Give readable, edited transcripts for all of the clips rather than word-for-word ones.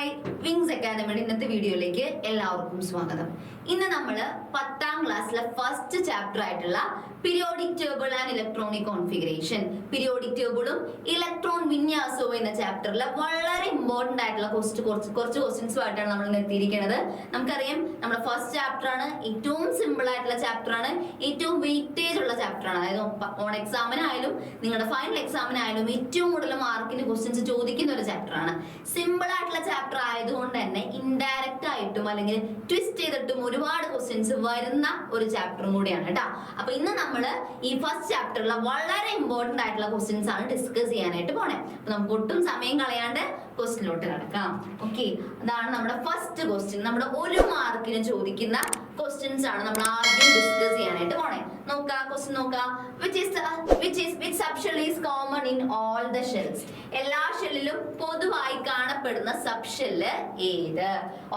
Hi, wings അക്കാദമിയുടെ ഇന്നത്തെ വീഡിയോയിലേക്ക് എല്ലാവർക്കും സ്വാഗതം. ഇന്ന് നമ്മൾ 10ാം ക്ലാസ്സിലെ ഫസ്റ്റ് ചാപ്റ്റർ ആയിട്ടുള്ള periodic table and electronic configuration, periodic ടേബിളും ഇലക്ട്രോൺ വിന്യാസവും എന്ന ചാപ്റ്ററിലെ വളരെ ഇമ്പോർട്ടന്റ് ആയിട്ടുള്ള കുറച്ച് ക്വസ്റ്റ്യൻസുമായിട്ടാണ് നമ്മൾ എത്തിയിരിക്കുന്നത്. നമുക്കറിയാം, നമ്മുടെ ഫസ്റ്റ് ചാപ്റ്റർ ആണ്, ഏറ്റവും സിമ്പിൾ ആയിട്ടുള്ള ചാപ്റ്റർ ആണ്, ഏറ്റവും വെയിറ്റേജ് ഉള്ള ചാപ്റ്റർ ആണ്. അതായത് ഓൺ എക്സാമിനായാലും നിങ്ങളുടെ ഫൈനൽ എക്സാമിനായാലും ഏറ്റവും കൂടുതൽ മാർക്കിന് ക്വസ്റ്റ്യൻസ് ചോദിക്കുന്ന ഒരു ചാപ്റ്റർ ആണ്. സിമ്പിൾ ആയിട്ടുള്ള ചാപ്റ്റർ ആയതുകൊണ്ട് തന്നെ ഇൻഡയറക്റ്റ് ആയിട്ടും അല്ലെങ്കിൽ ട്വിസ്റ്റ് ചെയ്തിട്ടും ഒരുപാട് ക്വസ്റ്റ്യൻസ് വരുന്ന ഒരു ചാപ്റ്ററും കൂടിയാണ് കേട്ടോ. അപ്പൊ ഇന്ന് നമ്മള് ഈ ഫസ്റ്റ് ചാപ്റ്ററിലെ വളരെ ഇമ്പോർട്ടന്റ് ആയിട്ടുള്ള ക്വസ്റ്റ്യൻസ് ആണ് ഡിസ്കസ് ചെയ്യാനായിട്ട് പോണേ. അപ്പൊ നമുക്ക് ഒട്ടും സമയം കളയാണ്ട് ക്വസ്റ്റ്യനിലോട്ട് കിടക്കാം. ഓക്കെ, അതാണ് നമ്മുടെ ഫസ്റ്റ് ക്വസ്റ്റ്യൻ. നമ്മുടെ 1 മാർക്കിന് ചോദിക്കുന്ന ക്വസ്റ്റ്യൻസ് ആണ് നമ്മൾ ആദ്യം ഡിസ്കസ് ചെയ്യാനായിട്ട് പോണേ. നോക്കാം, ക്വസ്റ്റ്യൻ നോക്കാം. which subshell is common in all the shells? എല്ലാ ഷെല്ലിലും പൊതുവായി കാണപ്പെടുന്ന സബ്ഷെല്ല് ഏത്?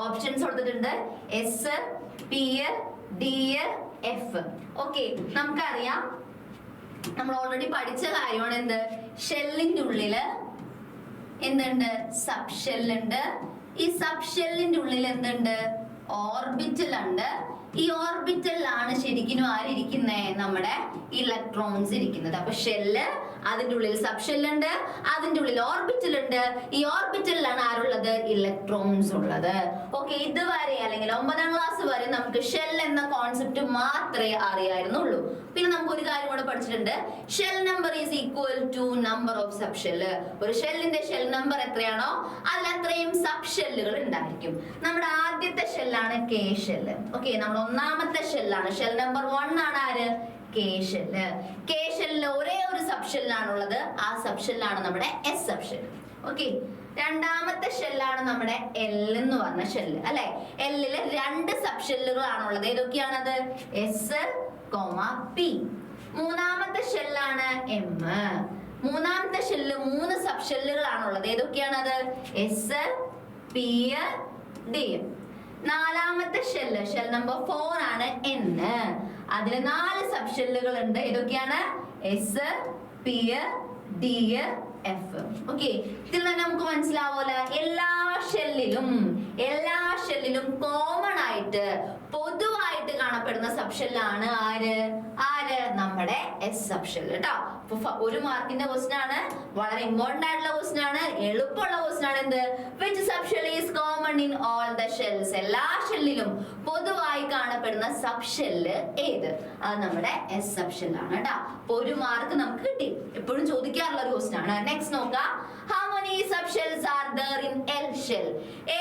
ഓപ്ഷൻസ് കൊടുത്തിട്ടുണ്ട്: S, P, D, F. Okay, നമുക്കറിയാം, നമ്മൾ ഓൾറെഡി പഠിച്ച കാര്യമാണ് എന്ത്? ഷെല്ലിന്റെ ഉള്ളില് എന്തുണ്ട്? സബ്ഷെല്ലുണ്ട്. ഈ സബ്ഷെല്ലിന്റെ ഉള്ളിൽ എന്തുണ്ട്? ഓർബിറ്റൽ ഉണ്ട്. ഈ ഓർബിറ്റലിലാണ് ശരിക്കും ആരിയ്ക്കുന്നേ? നമ്മുടെ ഇലക്ട്രോൺസ് ഇരിക്കുന്നത്. അപ്പൊ ഷെല്ല്, അതിന്റെ ഉള്ളിൽ സബ്ഷെല്ലുണ്ട്, അതിന്റെ ഉള്ളിൽ ഓർബിറ്റൽ ഉണ്ട്. ഈ ഓർബിറ്റലിലാണ് ആരുള്ളത്? ഇലക്ട്രോൺസ് ഉള്ളത്. ഓക്കെ, ഇതുവരെ അല്ലെങ്കിൽ 9ാം ക്ലാസ് വരെ നമുക്ക് ഷെൽ എന്ന കോൺസെപ്റ്റ് മാത്രമേ അറിയായിരുന്നുള്ളൂ. പിന്നെ നമുക്ക് ഒരു കാര്യം കൂടെ പഠിച്ചിട്ടുണ്ട്: shell number is equal to number of subshell. ഒരു ഷെല്ലിന്റെ ഷെൽ നമ്പർ എത്രയാണോ അതിൽ അത്രയും സബ്ഷെല്ലുകൾ ഉണ്ടായിരിക്കും. നമ്മുടെ ആദ്യത്തെ ഷെല്ലാണ് കെ ഷെല്ല്. ഓക്കെ, നമ്മുടെ 1ാമത്തെ ഷെല്ലാണ്. ഷെൽ നമ്പർ 1 ആണ് ആര്? K shell. കെ ഷെല്ലില് ഒരേ ഒരു സബ്ഷെല്ലാണ്. ആ സബ്ഷെല്ലാണ് നമ്മുടെ എസ് സബ്ഷെൽ. ഓക്കെ, 2ാമത്തെ ഷെല്ലാണ് നമ്മുടെ എൽ എന്ന് പറഞ്ഞ ഷെല്ല്, അല്ലെ? എല്ലില് 2 സബ്ഷെല്ലുകളാണുള്ളത്. ഏതൊക്കെയാണത്? S, P. 3ാമത്തെ ഷെല്ലാണ് എം. 3ാമത്തെ ഷെല്ല് 3 സബ്ഷെല്ലുകളാണുള്ളത്. ഏതൊക്കെയാണത്? S, P, D. 4ാമത്തെ ഷെല്ല്, ഷെൽ നമ്പർ 4 ആണ് എൻ. അതില് 4 സബ്ഷെല്ലുകൾ ഉണ്ട്. ഏതൊക്കെയാണ്? S, P, D, F. Okay, ഇതിൽ തന്നെ നമുക്ക് മനസ്സിലാവൂല, എല്ലാ ഷെല്ലിലും കോമൺ ആയിട്ട് പൊതുവായിട്ട് കാണപ്പെടുന്ന സബ്ഷെല്ലാണ് ആര്? നമ്മുടെ എസ് സബ്ഷെൽ കേട്ടോ. 1 മാർക്കിന്റെ ക്വസ്റ്റ്യൻ ആണ്, വളരെ ഇമ്പോർട്ടന്റ് ആയിട്ടുള്ള ക്വസ്റ്റ്യൻ ആണ്, എളുപ്പമുള്ള ക്വസ്റ്റ്യൻ ആണ്. എന്ത്? which subshell is common in all the shells? എല്ലാ ഷെല്ലിലും പൊതുവായി കാണപ്പെടുന്ന സബ്ഷെല്ല് ഏത്? അത് നമ്മുടെ എസ് സബ്ഷെൽ ആണ് കേട്ടോ. 1 മാർക്ക് നമുക്ക് കിട്ടി. എപ്പോഴും ചോദിക്കാറുള്ള ഒരു ക്വസ്റ്റ്യൻ ആണ്. നെക്സ്റ്റ് നോക്കാം. how many subshells are there in L shell?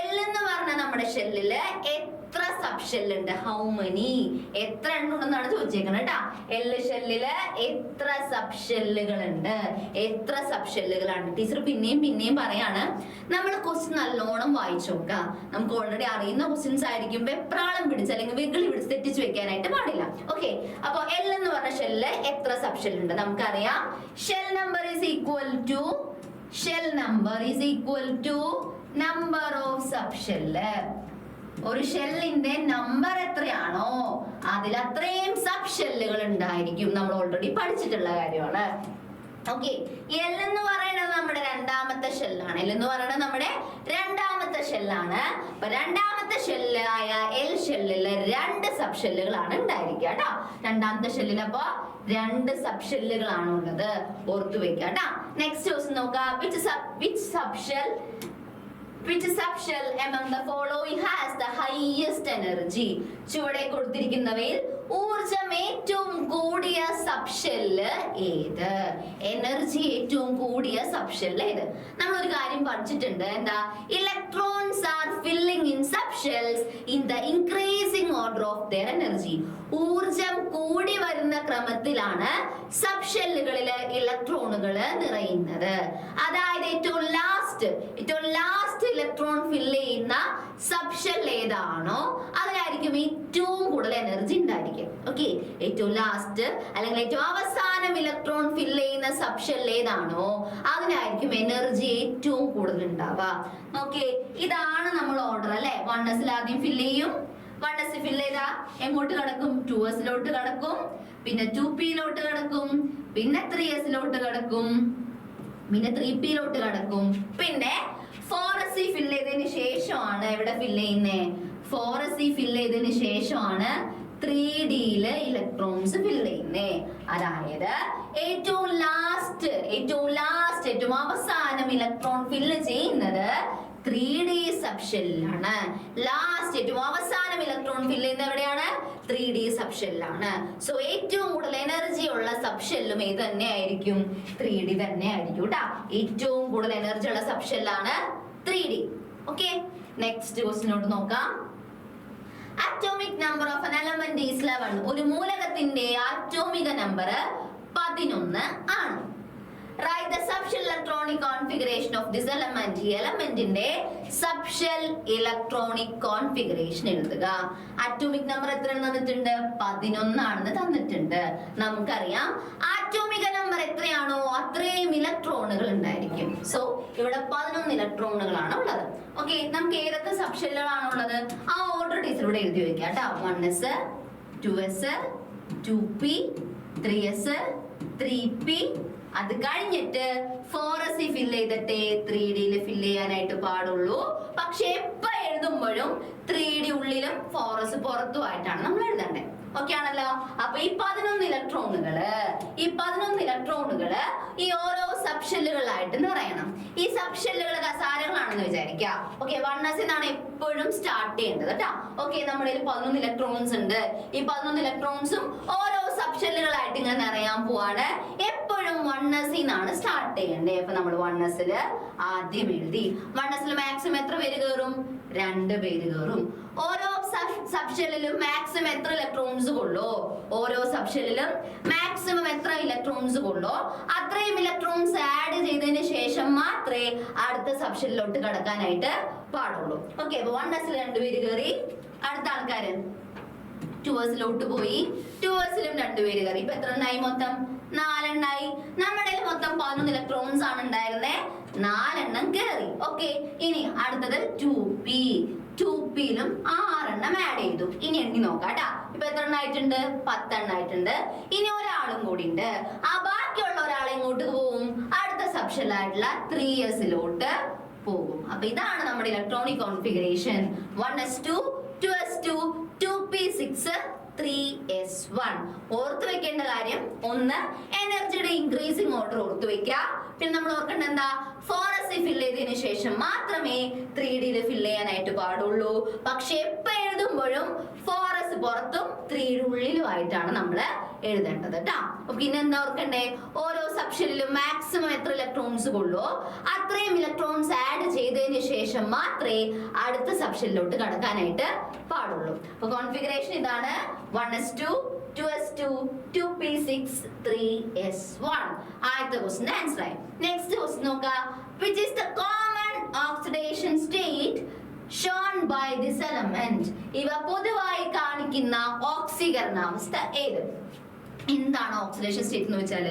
L എന്ന് പറഞ്ഞ നമ്മുടെ ഷെല്ലില് എത്ര സബ്ഷെൽ ഉണ്ട്? ഹൗ മെനി, എത്ര എണ്ണം ഉണ്ടെന്നാണ് ചോദിച്ചേക്കുന്നത് കേട്ടോ. എൽ ഷെല്ലില് എത്ര സബ്ഷെല്ലുകൾ ഉണ്ട്? എത്ര സബ്ഷെല്ലുകളാണ്? ടീച്ചർ പിന്നെയും പറയാണ്, നമ്മൾ ക്വസ്റ്റ്യൻ നല്ലോണം വായിച്ചു നോക്കാം. നമുക്ക് ഓൾറെഡി അറിയുന്ന ക്വസ്റ്റ്യൻസ് ആയിരിക്കും. വെപ്രാളം പിടിച്ച് അല്ലെങ്കിൽ വെകിളി പിടിച്ച് തെറ്റിച്ച് വെക്കാനായിട്ട് പാടില്ല. ഓക്കെ, അപ്പൊ എൽ എന്ന് പറഞ്ഞ ഷെല്ലില് എത്ര സബ്ഷെൽ ഉണ്ട്? നമുക്കറിയാം, shell number is equal to number of subshell. ഒരു ഷെല്ലിന്റെ നമ്പർ എത്രയാണോ അതിൽ അത്രയും സബ്ഷെല്ലുകൾ ഉണ്ടായിരിക്കും. നമ്മൾ ഓൾറെഡി പഠിച്ചിട്ടുള്ള കാര്യമാണ്. ഓക്കെ, എൽ എന്ന് പറയുന്നത് നമ്മുടെ 2ാമത്തെ ഷെല്ലാണ്. അപ്പൊ 2ാമത്തെ ഷെല്ലായ എൽ ഷെല്ലില് 2 സബ്ഷെല്ലുകളാണ് ഉണ്ടായിരിക്കുക കേട്ടോ. 2ാമത്തെ ഷെല്ലിൽ അപ്പൊ 2 സബ്ഷെല്ലുകളാണ് ഉള്ളത്. ഓർത്തു വെക്കുക കേട്ടോ. നെക്സ്റ്റ് ക്വസ്റ്റ്യൻ നോക്കാം. which subshell among the following has the highest energy? ചുവടെ കൊടുത്തിരിക്കുന്നവയിൽ ഊർജം ഏറ്റവും കൂടിയ സബ്ഷെല്ല് ഏത്? എനർജി ഏറ്റവും കൂടിയ സബ്ഷെല്ല് ഏത്? നമ്മൾ ഒരു കാര്യം പഠിച്ചിട്ടുണ്ട്. എന്താ? Electrons are filling in subshells in the increasing order of their energy. ഊർജം കൂടി വരുന്ന ക്രമത്തിലാണ് സബ്ഷെല്ലുകളില് ഇലക്ട്രോണുകൾ നിറയുന്നത്. അതായത് ഏറ്റവും ലാസ്റ്റ് ഇലക്ട്രോൺ ഫില്ല് ചെയ്യുന്ന സബ്ഷെൽ ഏതാണോ അതിലായിരിക്കും ഏറ്റവും കൂടുതൽ എനർജി ഉണ്ടായിരിക്കും. ഓക്കെ, ഏറ്റവും ലാസ്റ്റ് അല്ലെങ്കിൽ ഏറ്റവും അവസാനം ഇലക്ട്രോൺ ഫില്ല് ചെയ്യുന്ന സബ്ഷെൽ ഏതാണോ അതിനായിരിക്കും എനർജി ഏറ്റവും കൂടുതൽ ഉണ്ടാവുക. ഓക്കെ, ഇതാണ് നമ്മൾ ഓർഡർ അല്ലെ. 1s ആദ്യം ഫില്ല് ചെയ്യും. 1s ഫില്ല് ചെയ്താ എങ്ങോട്ട് കടക്കും? 2s കടക്കും, പിന്നെ 2p കടക്കും, പിന്നെ 3s കടക്കും, പിന്നെ 3p കടക്കും, പിന്നെ 4s ഫില്ല് ചെയ്തതിന് ശേഷം ശേഷമാണ് എവിടെ ഫില്ല് ചെയ്യുന്നേ? 4s ഫില്ല് ചെയ്തതിന് ശേഷമാണ് 3Dയില് ഇലക്ട്രോൺസ് ഫില്ല് ചെയ്യുന്നേ. അതായത് ഏറ്റവും അവസാനം ഇലക്ട്രോൺ ഫില്ല് ചെയ്യുന്നത് 3D സബ്ഷെല്ലിലാണ്. ഏറ്റവും അവസാനം ഇലക്ട്രോൺ ഫില്ല് ചെയ്യുന്നത് എവിടെയാണ്? 3D സബ്ഷെല്ലിലാണ്. സോ ഏറ്റവും കൂടുതൽ എനർജി ഉള്ള സബ്ഷെല്ലും ഏത് തന്നെ ആയിരിക്കും? 3D തന്നെ ആയിരിക്കും കേട്ടാ. ഏറ്റവും കൂടുതൽ എനർജി ഉള്ള സബ്ഷെല്ലാണ് 3D. ഓക്കെ, നെക്സ്റ്റ് ക്വസ്റ്റ്യനോട് നോക്കാം. Atomic number of an element is 11. ഒരു മൂലകത്തിന്റെ ആറ്റോമിക നമ്പർ 11 ആണ്. Write the subshell electronic configuration of this element. ഈ എലമെന്റിന്റെ സബ്ഷെൽ ഇലക്ട്രോണിക് കോൺഫിഗറേഷൻ എഴുതുക. അറ്റോമിക് നമ്പർ എത്ര തന്നിട്ടുണ്ട്? 11 ആണെന്ന് തന്നിട്ടുണ്ട്. നമുക്കറിയാം ആറ്റോമിക നമ്പർ എത്രയാണോ അത്രയും ഇലക്ട്രോണുകൾ ഉണ്ടായിരിക്കും. സോ ഇവിടെ 11 ഇലക്ട്രോണുകളാണ് ഉള്ളത്. ഓക്കെ, നമുക്ക് ഏതൊക്കെ സബ്ഷെല്ലുകളാണ് ഉള്ളത് ആ ഓർഡർ ടീച്ചർ ഇവിടെ എഴുതി വെക്കാം കേട്ടോ. 1s 2s 2p 3s 3p. അത് കഴിഞ്ഞിട്ട് 4s ഫില്ല് ചെയ്തിട്ടേ 3Dയിൽ ഫില്ല് ചെയ്യാനായിട്ട് പാടുള്ളൂ. പക്ഷെ എപ്പോ എഴുതുമ്പോഴും 3D ഉള്ളിലും 4s പുറത്തുമായിട്ടാണ് നമ്മൾ എഴുതേണ്ടത്. ഓക്കെ ആണല്ലോ. അപ്പൊ ഈ 11 ഇലക്ട്രോണുകള് ഈ ഓരോ സബ്ഷെല്ലുകളായിട്ട് നിറയണം. ഈ സബ്ഷെല്ലുകൾ കസാരകളാണെന്ന് വിചാരിക്കാം. ഓക്കെ, 1s എന്നാണ് എപ്പോഴും സ്റ്റാർട്ട് ചെയ്യേണ്ടത് കേട്ടോ. ഓക്കെ, നമ്മുടെ 11 ഇലക്ട്രോൺസ് ഉണ്ട്. ഈ 11 ഇലക്ട്രോൺസും ഓരോ സബ്ഷെല്ലുകളായിട്ട് ഇങ്ങനെ നിറയാൻ പോവാണ്. എപ്പോഴും 1s എന്നാണ് സ്റ്റാർട്ട് ചെയ്യേണ്ടത്. അപ്പൊ നമ്മൾ 1s ആദ്യം എഴുതി. 1s മാക്സിമം എത്ര പേര് കയറും? 2 പേര് കയറും. ഓരോ സബ്ഷെല്ലിലും മാക്സിമം എത്ര ഇലക്ട്രോൺസ് കൊള്ളോ അത്രയും ഇലക്ട്രോൺസ് ആഡ് ചെയ്തതിന് ശേഷം മാത്രമേ അടുത്ത സബ്ഷെല്ലിലോട്ട് കടക്കാനായിട്ട് പാടുള്ളൂ. ഓക്കെ, അപ്പൊ 1s 2 പേര് കയറി. അടുത്ത ആൾക്കാര് 2sലോട്ട് പോയി. 2sലും 2 പേര് കയറി. ഇപ്പൊ എത്ര എണ്ണായി? മൊത്തം 4 എണ്ണായി. നമ്മുടെ മൊത്തം 11 ഇലക്ട്രോൺസ് ആണ് ഉണ്ടായിരുന്നേ. 4 എണ്ണം കയറി. ഓക്കെ, ഇനി അടുത്തത് 2pയിലും 6 എണ്ണം ആഡ് ചെയ്തു. ഇനി എണ്ണി നോക്കാം കേട്ടാ. ഇപ്പൊ എത്ര എണ്ണായിട്ടുണ്ട്? 10 എണ്ണായിട്ടുണ്ട്. ഇനി ഒരാളും കൂടി ഉണ്ട്. ആ ബാക്കിയുള്ള ഒരാൾ എങ്ങോട്ട് പോവും? അടുത്ത സബ്ഷെല്ലായിട്ടുള്ള 3sലോട്ട് പോകും. അപ്പൊ ഇതാണ് നമ്മുടെ electronic configuration. 1s2 2s2 2p6 3s1. ഓർത്തു വെക്കേണ്ട കാര്യം ഒന്ന്, എനർജിയുടെ ഇൻക്രീസിംഗ് ഓർഡർ ഓർത്തു വെക്കുക. പിന്നെ നമ്മൾ ഓർക്കേണ്ട എന്താ? 4s ഫില്ല് ചെയ്തതിനു ശേഷം മാത്രമേ 3Dയിൽ ഫില്ല് ചെയ്യാനായിട്ട് പാടുള്ളൂ. പക്ഷെ എപ്പോ എഴുതുമ്പോഴും 4s പുറത്തും 3D ഉള്ളിലുമായിട്ടാണ് നമ്മൾ എഴുതേണ്ടത് കേട്ടോ. പിന്നെ എന്താ ഓർക്കണ്ടേ? ഓരോ സബ്ഷെല്ലിലും മാക്സിമം എത്ര ഇലക്ട്രോൺസ് കൊള്ളോ അത്രയും ഇലക്ട്രോൺസ് ആഡ് ചെയ്തതിന് ശേഷം മാത്രമേ അടുത്ത സബ്ഷെല്ലിലോട്ട് കടക്കാനായിട്ട് പാടുള്ളൂ. അപ്പൊ കോൺഫിഗറേഷൻ ഇതാണ്. 1s2 2s2 2p6 3s1. ആദ്യത്തെ ക്വസ്റ്റ്യൻ ആൻസർ ആയി. നെക്സ്റ്റ് ക്വസ്റ്റ്യൻ നോക്കാം. Which is the common oxidation state shown by this element? ഇവ പൊതുവായി കാണിക്കുന്ന ഓക്സീകരണാവസ്ഥ ഏത്? എന്താണ് ഓക്സിഡേഷൻ സ്റ്റേറ്റ് എന്ന് വെച്ചാൽ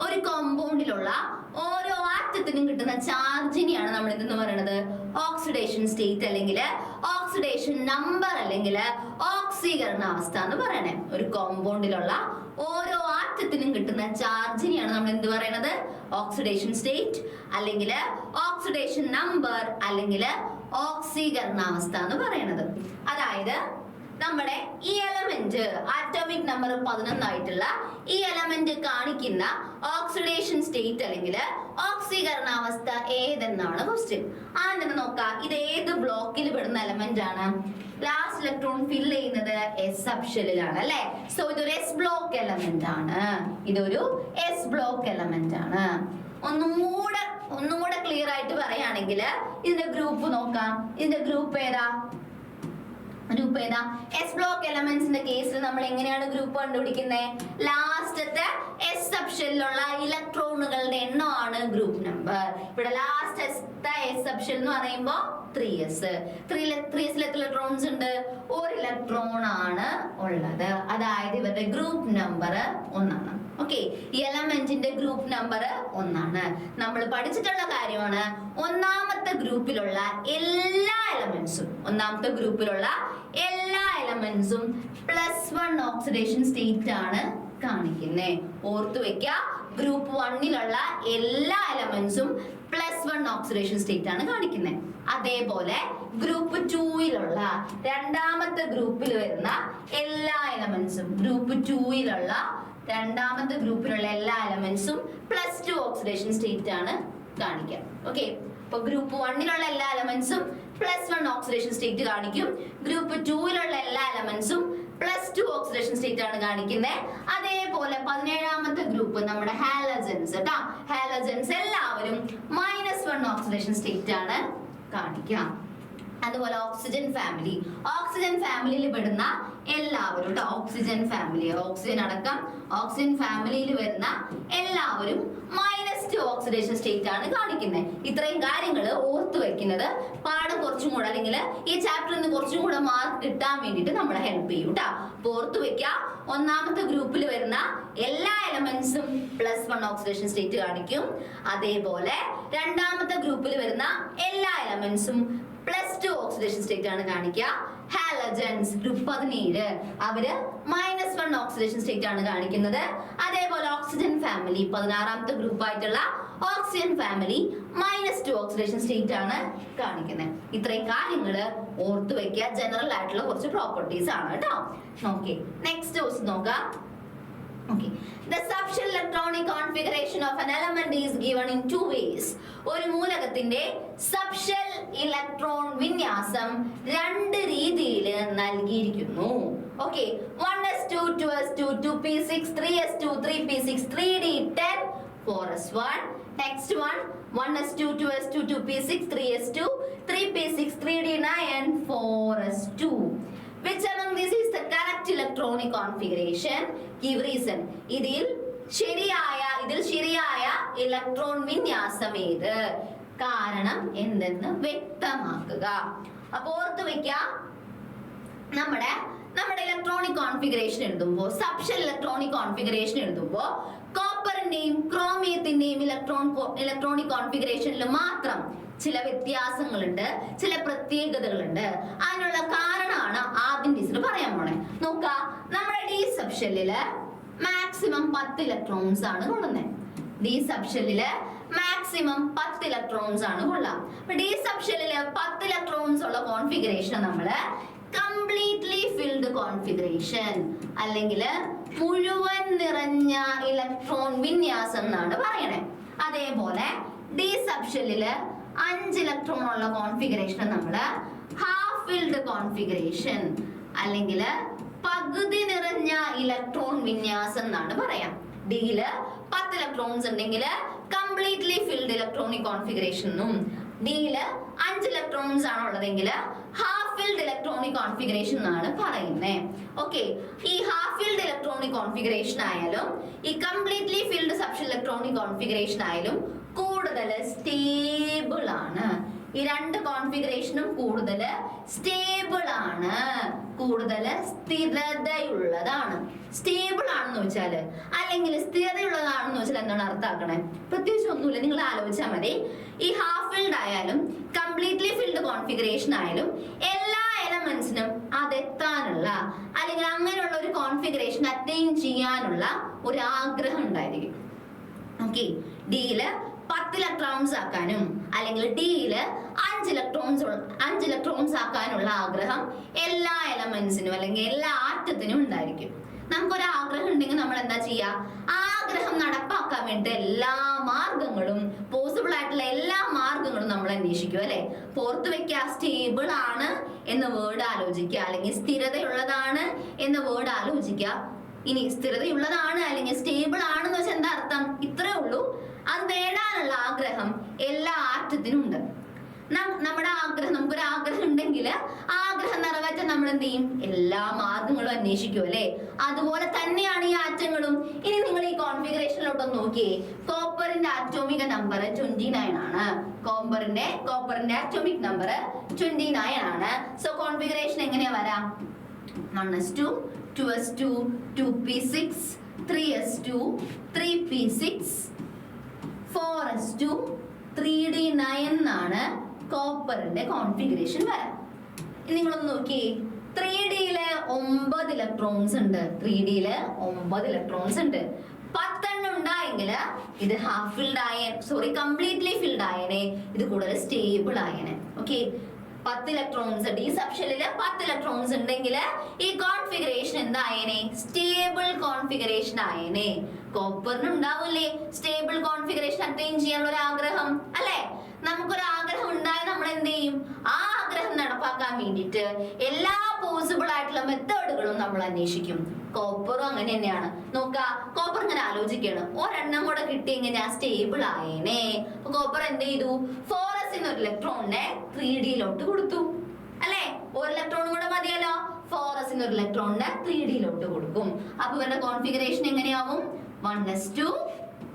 ഒരു കോമ്പൗണ്ടിലുള്ള ഓരോ ആറ്റത്തിനും കിട്ടുന്ന ചാർജിനെയാണ് നമ്മൾ ഇതെന്ന് പറയുന്നത് ഓക്സിഡേഷൻ സ്റ്റേറ്റ് അല്ലെങ്കിൽ ഓക്സിഡേഷൻ നമ്പർ അല്ലെങ്കിൽ ഓക്സീകരണാവസ്ഥ എന്ന് പറയണേ. ഒരു കോമ്പൗണ്ടിലുള്ള ഓരോ ആറ്റത്തിനും കിട്ടുന്ന ചാർജിനെയാണ് നമ്മൾ എന്ത് പറയുന്നത്? ഓക്സിഡേഷൻ സ്റ്റേറ്റ് അല്ലെങ്കിൽ ഓക്സിഡേഷൻ നമ്പർ അല്ലെങ്കിൽ ഓക്സീകരണാവസ്ഥ എന്ന് പറയുന്നത്. അതായത് നമ്മുടെ ഈ എലമെന്റ് ആറ്റോമിക് നമ്പർ 11 ആയിട്ടുള്ള ഈ എലമെന്റ് കാണിക്കുന്ന ഓക്സിഡേഷൻ സ്റ്റേറ്റ് അല്ലെങ്കിൽ ഓക്സീകരണാവസ്ഥ ഏതെന്നാണ് ക്വസ്റ്റ്യൻ. ആദ്യം നോക്കാം, ഇത് ഏത് ബ്ലോക്കിൽ പെടുന്ന എലമെന്റ് ആണ്? ലാസ്റ്റ് ഇലക്ട്രോൺ ഫിൽ ചെയ്യുന്നത് എസ് സബ്ഷെല്ലിലാണ് അല്ലെ. സോ ഇതൊരു എസ് ബ്ലോക്ക് എലമെന്റ് ആണ്. ഒന്നും കൂടെ ക്ലിയർ ആയിട്ട് പറയുകയാണെങ്കിൽ ഇതിന്റെ ഗ്രൂപ്പ് നോക്കാം. ഇതിന്റെ ഗ്രൂപ്പ് ഏതാ? എസ് ബ്ലോക്ക് എലമെന്റ്സിന്റെ കേസിൽ നമ്മൾ എങ്ങനെയാണ് ഗ്രൂപ്പ് കണ്ടുപിടിക്കുന്നത്? ലാസ്റ്റത്തെ എസ് സബ്ഷെല്ലിലുള്ള ഇലക്ട്രോണുകളുടെ എണ്ണമാണ് ഗ്രൂപ്പ് നമ്പർ. ഇവിടെ ലാസ്റ്റ് എസ് സബ്ഷെൽ എന്ന് പറയുമ്പോൾ 3s. 3sൽ എത്ര ഇലക്ട്രോൺസ് ഉണ്ട്? 1 ഇലക്ട്രോൺ ആണ് ഉള്ളത്. അതായത് ഇവരുടെ ഗ്രൂപ്പ് നമ്പർ 1 ആണ്. ഓക്കെ, ഈ എലമെന്റിന്റെ ഗ്രൂപ്പ് നമ്പർ 1 ആണ്. നമ്മൾ പഠിച്ചിട്ടുള്ള കാര്യമാണ് ഒന്നാമത്തെ ഗ്രൂപ്പിലുള്ള എല്ലാ എലമെന്റ്സും +1 ഓക്സിഡേഷൻ സ്റ്റേറ്റ് ആണ് കാണിക്കുന്നത്. ഓർത്തു വെക്കുക, ഗ്രൂപ്പ് 1ലുള്ള എല്ലാ എലമെന്റ്സും +1 ഓക്സിഡേഷൻ സ്റ്റേറ്റ് ആണ് കാണിക്കുന്നത്. അതേപോലെ ഗ്രൂപ്പ് 2-യിലുള്ള രണ്ടാമത്തെ ഗ്രൂപ്പിൽ വരുന്ന എല്ലാ എലമെന്റ്സും രണ്ടാമത്തെ ഗ്രൂപ്പിലുള്ള എല്ലാ എലമെന്റ്സും +2 ഓക്സിഡേഷൻ സ്റ്റേറ്റ് ആണ് കാണിക്കുക. ഓക്കെ, അപ്പൊ ഗ്രൂപ്പ് 1-ലുള്ള എല്ലാ എലമെന്റ്സും +1 ഓക്സിഡേഷൻ സ്റ്റേറ്റ് കാണിക്കും. ഗ്രൂപ്പ് 2-ലുള്ള എല്ലാ എലമെന്റ്സും +2 ഓക്സിഡേഷൻ സ്റ്റേറ്റ് ആണ് കാണിക്കുന്നത്. അതേപോലെ 17ാമത്തെ ഗ്രൂപ്പ് നമ്മുടെ ഹാലജൻസ് കേട്ടോ, ഹാലജൻസ് എല്ലാവരും -1 ഓക്സിഡേഷൻ സ്റ്റേറ്റ് ആണ് കാണിക്കുക. അതുപോലെ ഓക്സിജൻ ഫാമിലിയിൽ പെടുന്ന എല്ലാവരും കേട്ടോ, ഓക്സിജൻ അടക്കം ഓക്സിജൻ ഫാമിലിയിൽ വരുന്ന എല്ലാവരും -2 ഓക്സിഡേഷൻ സ്റ്റേറ്റ് ആണ് കാണിക്കുന്നത്. ഇത്രയും കാര്യങ്ങൾ ഓർത്തു വെക്കുന്നത് പാഠം കുറച്ചും കൂടെ, അല്ലെങ്കിൽ ഈ ചാപ്റ്ററിൽ നിന്ന് കുറച്ചും കൂടെ മാർക്ക് കിട്ടാൻ വേണ്ടിയിട്ട് നമ്മളെ ഹെൽപ്പ് ചെയ്യും കേട്ടോ. അപ്പൊ ഓർത്തു വെക്കുക, ഒന്നാമത്തെ ഗ്രൂപ്പിൽ വരുന്ന എല്ലാ എലമെന്റ്സും +1 ഓക്സിഡേഷൻ സ്റ്റേറ്റ് കാണിക്കും. അതേപോലെ രണ്ടാമത്തെ ഗ്രൂപ്പിൽ വരുന്ന എല്ലാ എലമെന്റ്സും +2 ഓക്സിഡേഷൻ സ്റ്റേറ്റ് ആണ് കാണിക്കുക. ഹാലജൻസ് ഗ്രൂപ്പ് 17 അവര് -1 ഓക്സിഡേഷൻ സ്റ്റേറ്റ് ആണ് കാണിക്കുന്നത്. അതേപോലെ ഓക്സിജൻ ഫാമിലി 16ാമത്തെ ഗ്രൂപ്പ് ആയിട്ടുള്ള ഓക്സിജൻ ഫാമിലി -2 ഓക്സിഡേഷൻ സ്റ്റേറ്റ് ആണ് കാണിക്കുന്നത്. ഇത്രയും കാര്യങ്ങൾ ഓർത്തു വെക്കുക. ജനറൽ ആയിട്ടുള്ള കുറച്ച് പ്രോപ്പർട്ടീസ് ആണ് കേട്ടോ. ഓക്കെ, നെക്സ്റ്റ് ക്വസ്റ്റ്യൻ നോക്കാം. Okay, the subshell electronic configuration of an element is given in two ways. ഒരു മൂലകത്തിന്റെ സബ്ഷെൽ ഇലക്ട്രോൺ വിന്യാസം രണ്ട് രീതിയിൽ നൽകിയിരിക്കുന്നു. Okay, 1s2 2s2 2p6 3s2 3p6 3d10 4s1. next one 1s2 2s2 2p6 3s2 3p6 3d9 4s2. Which among these is the correct electronic configuration? Give reason. ഇതിൽ ശരിയായ electron വിന്യാസം ഏത്, കാരണം എന്തെന്ന് വ്യക്തമാക്കുക. അപ്പൊ ഓർത്ത് വെക്ക, നമ്മുടെ ഇലക്ട്രോണിക് കോൺഫിഗറേഷൻ എഴുതുമ്പോൾ, സബ്ഷെൽ ഇലക്ട്രോണിക് കോൺഫിഗറേഷൻ എഴുതുമ്പോൾ കോപ്പറിന്റെയും ക്രോമിയത്തിന്റെയും ഇലക്ട്രോണിക് കോൺഫിഗറേഷനിൽ മാത്രം ചില വ്യത്യാസങ്ങളുണ്ട്, ചില പ്രത്യേകതകളുണ്ട്. അതിനുള്ള കാരണമാണ് ആദ്യം ടീച്ചർ പറയാൻ പോണേ. നോക്ക, നമ്മുടെ ഡി സബ്ഷെല്ലില് മാക്സിമം 10 ഇലക്ട്രോൺസ് ആണ് കൊള്ളുന്നത്. ഡി സബ്ഷെല്ലില് മാക്സിമം 10 ഇലക്ട്രോൺസ് ആണ് കൊള്ളാം. അപ്പൊ ഡി സബ്ഷെല്ലില് 10 ഇലക്ട്രോൺസ് ഉള്ള കോൺഫിഗറേഷൻ നമ്മള് കംപ്ലീറ്റ്ലി ഫിൽഡ് കോൺഫിഗറേഷൻ അല്ലെങ്കിൽ മുഴുവൻ നിറഞ്ഞ ഇലക്ട്രോൺ വിന്യാസം എന്നാണ് പറയണേ. അതേപോലെ ഡി സബ്ഷെല്ലില് 5 ഇലക്ട്രോൺ ഉള്ള കോൺഫിഗറേഷൻ നമ്മള് ഹാഫ് ഫിൽഡ് കോൺഫിഗറേഷൻ അല്ലെങ്കിൽ പകുതി നിറഞ്ഞ ഇലക്ട്രോൺ വിന്യാസം എന്നാണ് പറയാം. ഡിയില് 10 ഇലക്ട്രോൺസ് ഉണ്ടെങ്കിൽ കംപ്ലീറ്റ്ലി ഫിൽഡ് ഇലക്ട്രോണിക് കോൺഫിഗറേഷൻ എന്നും, ഡിയില് 5 ഇലക്ട്രോൺസ് ആണ് ഉള്ളതെങ്കിൽ ഹാഫ് ഫിൽഡ് ഇലക്ട്രോണിക് കോൺഫിഗറേഷൻ എന്നാണ് പറയുന്നത്. ഓക്കെ, ഈ ഹാഫ് ഫിൽഡ് ഇലക്ട്രോണിക് കോൺഫിഗറേഷൻ ആയാലും ഈ completely filled subshell electronic configuration ആയാലും കൂടുതൽ സ്റ്റേബിൾ ആണ്. ഈ രണ്ട് കോൺഫിഗറേഷനും കൂടുതൽ സ്റ്റേബിൾ ആണ്, കൂടുതൽ സ്ഥിരതയുള്ളതാണ്. സ്റ്റേബിൾ ആണെന്ന് വെച്ചാല് അല്ലെങ്കിൽ സ്ഥിരതയുള്ളതാണെന്ന് വെച്ചാൽ എന്താണ് അർത്ഥാക്കണേ? പ്രത്യേകിച്ച് ഒന്നുമില്ല, നിങ്ങൾ ആലോചിച്ചാൽ മതി. ഈ ഹാഫ് ഫിൽഡ് ആയാലും കംപ്ലീറ്റ്ലി ഫിൽഡ് കോൺഫിഗറേഷൻ ആയാലും എല്ലാ എലമെന്റ്സിനും അതെത്താനുള്ള അല്ലെങ്കിൽ അങ്ങനെയുള്ള ഒരു കോൺഫിഗറേഷൻ അറ്റൈൻ ചെയ്യാനുള്ള ഒരു ആഗ്രഹം ഉണ്ടായിരിക്കും. ഓക്കെ, ഡിയില് 10 ഇലക്ട്രോൺസ് ആക്കാനും അല്ലെങ്കിൽ ഡിയില് 5 ഇലക്ട്രോൺസ് ആക്കാനുള്ള ആഗ്രഹം എല്ലാ എലമെന്റ്സിനും അല്ലെങ്കിൽ എല്ലാ ആറ്റത്തിനും ഉണ്ടായിരിക്കും. നമുക്കൊരു ആഗ്രഹം ഉണ്ടെങ്കിൽ നമ്മൾ എന്താ ചെയ്യാ? ആഗ്രഹം നടപ്പാക്കാൻ വേണ്ടി എല്ലാ മാർഗങ്ങളും, പോസിബിൾ ആയിട്ടുള്ള എല്ലാ മാർഗങ്ങളും നമ്മൾ അന്വേഷിക്കും അല്ലെ. പുറത്തു വെക്കുക, സ്റ്റേബിൾ ആണ് എന്ന വേർഡ് ആലോചിക്കുക, അല്ലെങ്കിൽ സ്ഥിരതയുള്ളതാണ് എന്ന വേർഡ് ആലോചിക്കുക. ഇനി സ്ഥിരതയുള്ളതാണ് അല്ലെങ്കിൽ സ്റ്റേബിൾ ആണെന്ന് വെച്ചാൽ എന്താ അർത്ഥം? ഇത്രേ ഉള്ളൂ. അത് നേടാനുള്ള ആഗ്രഹം എല്ലാ ആറ്റത്തിനും ഉണ്ട്. നമ്മുടെ ആഗ്രഹം, നമുക്കൊരു ആഗ്രഹം ഉണ്ടെങ്കിൽ ആഗ്രഹം നിറവേറ്റാൻ നമ്മൾ എന്ത് ചെയ്യും? എല്ലാ മാർഗങ്ങളും അന്വേഷിക്കും അല്ലെ. അതുപോലെ തന്നെയാണ് ഈ ആറ്റങ്ങളും. ഇനി നിങ്ങൾ ഈ കോൺഫിഗറേഷനിലോട്ടൊന്ന് നോക്കിയേ. കോപ്പറിന്റെ ആറ്റോമിക് നമ്പർ 29 ആണ്. കോപ്പറിന്റെ ആറ്റോമിക് നമ്പർ 29 ആണ്. സോ കോൺഫിഗറേഷൻ എങ്ങനെയാ വരാം? 1s2 2s2 2p6 3s2 3p6 4s2 3d9 എന്നാണ് കോപ്പറിന്റെ കോൺഫിഗറേഷൻ വരാം. നിങ്ങളൊന്ന് നോക്കിയേ, 3Dയില് 9 ഇലക്ട്രോൺസ് ഉണ്ട്. 3Dയില് 9 ഇലക്ട്രോൺസ് ഉണ്ട്. 10 ഉണ്ടായെങ്കിൽ അല്ലെങ്കിൽ ഇത് ഹാഫ് ഫിൽഡ് കംപ്ലീറ്റ്ലി ഫിൽഡ് ആയനെ, ഇത് കൂടുതൽ സ്റ്റേബിൾ ആയനെ. ഓക്കെ, 10 ഇലക്ട്രോൺസ് ഡി സബ്ഷെല്ലിൽ 10 ഇലക്ട്രോൺസ് ഉണ്ടെങ്കിൽ ഈ കോൺഫിഗറേഷൻ എന്തായനെ? സ്റ്റേബിൾ കോൺഫിഗറേഷൻ ആയനെ. കോപ്പറിന് ഉണ്ടാവില്ലേ സ്റ്റേബിൾ കോൺഫിഗറേഷൻ അറ്റൈൻ ചെയ്യാനുള്ള ഒരു ആഗ്രഹം അല്ലെ? നമുക്കൊരു ആഗ്രഹം ഉണ്ടായാൽ നമ്മൾ എന്ത് ചെയ്യും? ആ ആഗ്രഹം നടപ്പാക്കാൻ വേണ്ടിയിട്ട് എല്ലാ പോസിബിൾ ആയിട്ടുള്ള മെത്തേഡുകളും നമ്മൾ അന്വേഷിക്കും. കോപ്പറും അങ്ങനെ തന്നെയാണ്. നോക്ക, കോപ്പർ ഇങ്ങനെ ആലോചിക്കാണ്, ഒരെണ്ണം കൂടെ കിട്ടിയെങ്കിൽ ഞാൻ സ്റ്റേബിൾ ആയേനെ. കോപ്പർ എന്ത് ചെയ്തു? 4s ഒരു ഇലക്ട്രോണിനെ 3Dയിലോട്ട് കൊടുത്തു അല്ലെ? ഒരു ഇലക്ട്രോൺ കൂടെ മതിയല്ലോ. 4s ഒരു ഇലക്ട്രോണിനെ 3Dയിലോട്ട് കൊടുക്കും. അപ്പൊ ഇവരുടെ configuration എങ്ങനെയാവും? 1s2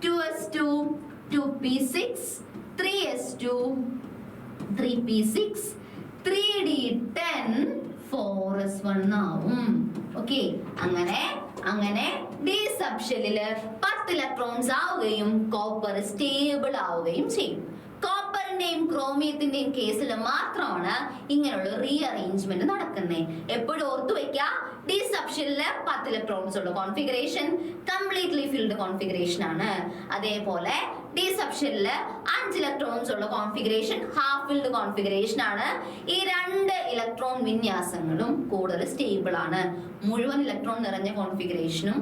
2s2 2p6 3s2 3p6 3d10 4s1 ആവും. ഓക്കെ, അങ്ങനെ ഡി സബ്ഷെല്ലില് 10 ഇലക്ട്രോൺസ് ആവുകയും കോപ്പർ സ്റ്റേബിൾ ആവുകയും ചെയ്യും. കോപ്പറിന്റെയും ക്രോമിയത്തിന്റെയും കേസിൽ മാത്രമാണ് ഇങ്ങനെയുള്ള റീഅറേഞ്ച്മെന്റ് നടക്കുന്നത്. എപ്പോഴും ഓർത്തു വെക്കുക, ഡി സബ്ഷെല്ലില് 10 ഇലക്ട്രോൺസ് ഉള്ള കോൺഫിഗറേഷൻ കംപ്ലീറ്റ്ലി ഫിൽഡ് കോൺഫിഗറേഷൻ ആണ്. അതേപോലെ ഡി സബ്ഷെല്ലില് 5 ഇലക്ട്രോൺസ് ഉള്ള കോൺഫിഗറേഷൻ ഹാഫ് ഫിൽഡ് കോൺഫിഗറേഷൻ ആണ്. ഈ 2 ഇലക്ട്രോൺ വിന്യാസങ്ങളും കൂടുതൽ സ്റ്റേബിൾ ആണ്. മുഴുവൻ ഇലക്ട്രോൺ നിറഞ്ഞ കോൺഫിഗറേഷനും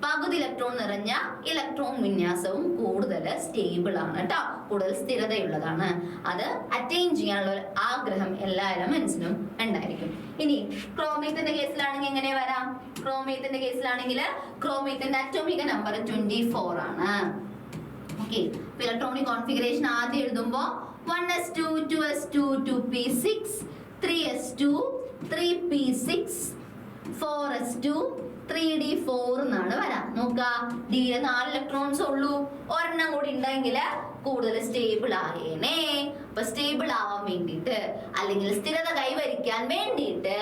പകുതി ഇലക്ട്രോൺ നിറഞ്ഞ ഇലക്ട്രോൺ വിന്യാസവും കൂടുതൽ സ്റ്റേബിൾ ആണ് കേട്ടോ, കൂടുതൽ സ്ഥിരതയുള്ളതാണ്. അത് അറ്റൈൻ ചെയ്യാനുള്ള ഒരു ആഗ്രഹം എല്ലാ എലമെന്റ്സിനും ഉണ്ടായിരിക്കും. ഇനി ക്രോമിയത്തിന്റെ കേസിലാണെങ്കിൽ എങ്ങനെ വരാം? ക്രോമിയത്തിന്റെ കേസിലാണെങ്കിൽ ക്രോമിയത്തിന്റെ അറ്റോമിക നമ്പർ 24 ആണ്. ഓക്കെ, ഇലക്ട്രോണിക് കോൺഫിഗറേഷൻ ആദ്യം എഴുതുമ്പോ 1s2 2s2 2p6 3s2 3p6 4s2 3d4 എന്നാണ് വരാം. നോക്ക, ഡിയിലെ 4 ഇലക്ട്രോൺസ് ഉള്ളൂ, ഒരെണ്ണം കൂടി ഉണ്ടെങ്കിൽ കൂടുതൽ സ്റ്റേബിൾ ആയേനെ. അപ്പൊ സ്റ്റേബിൾ ആവാൻ വേണ്ടിയിട്ട് അല്ലെങ്കിൽ സ്ഥിരത കൈവരിക്കാൻ വേണ്ടിയിട്ട്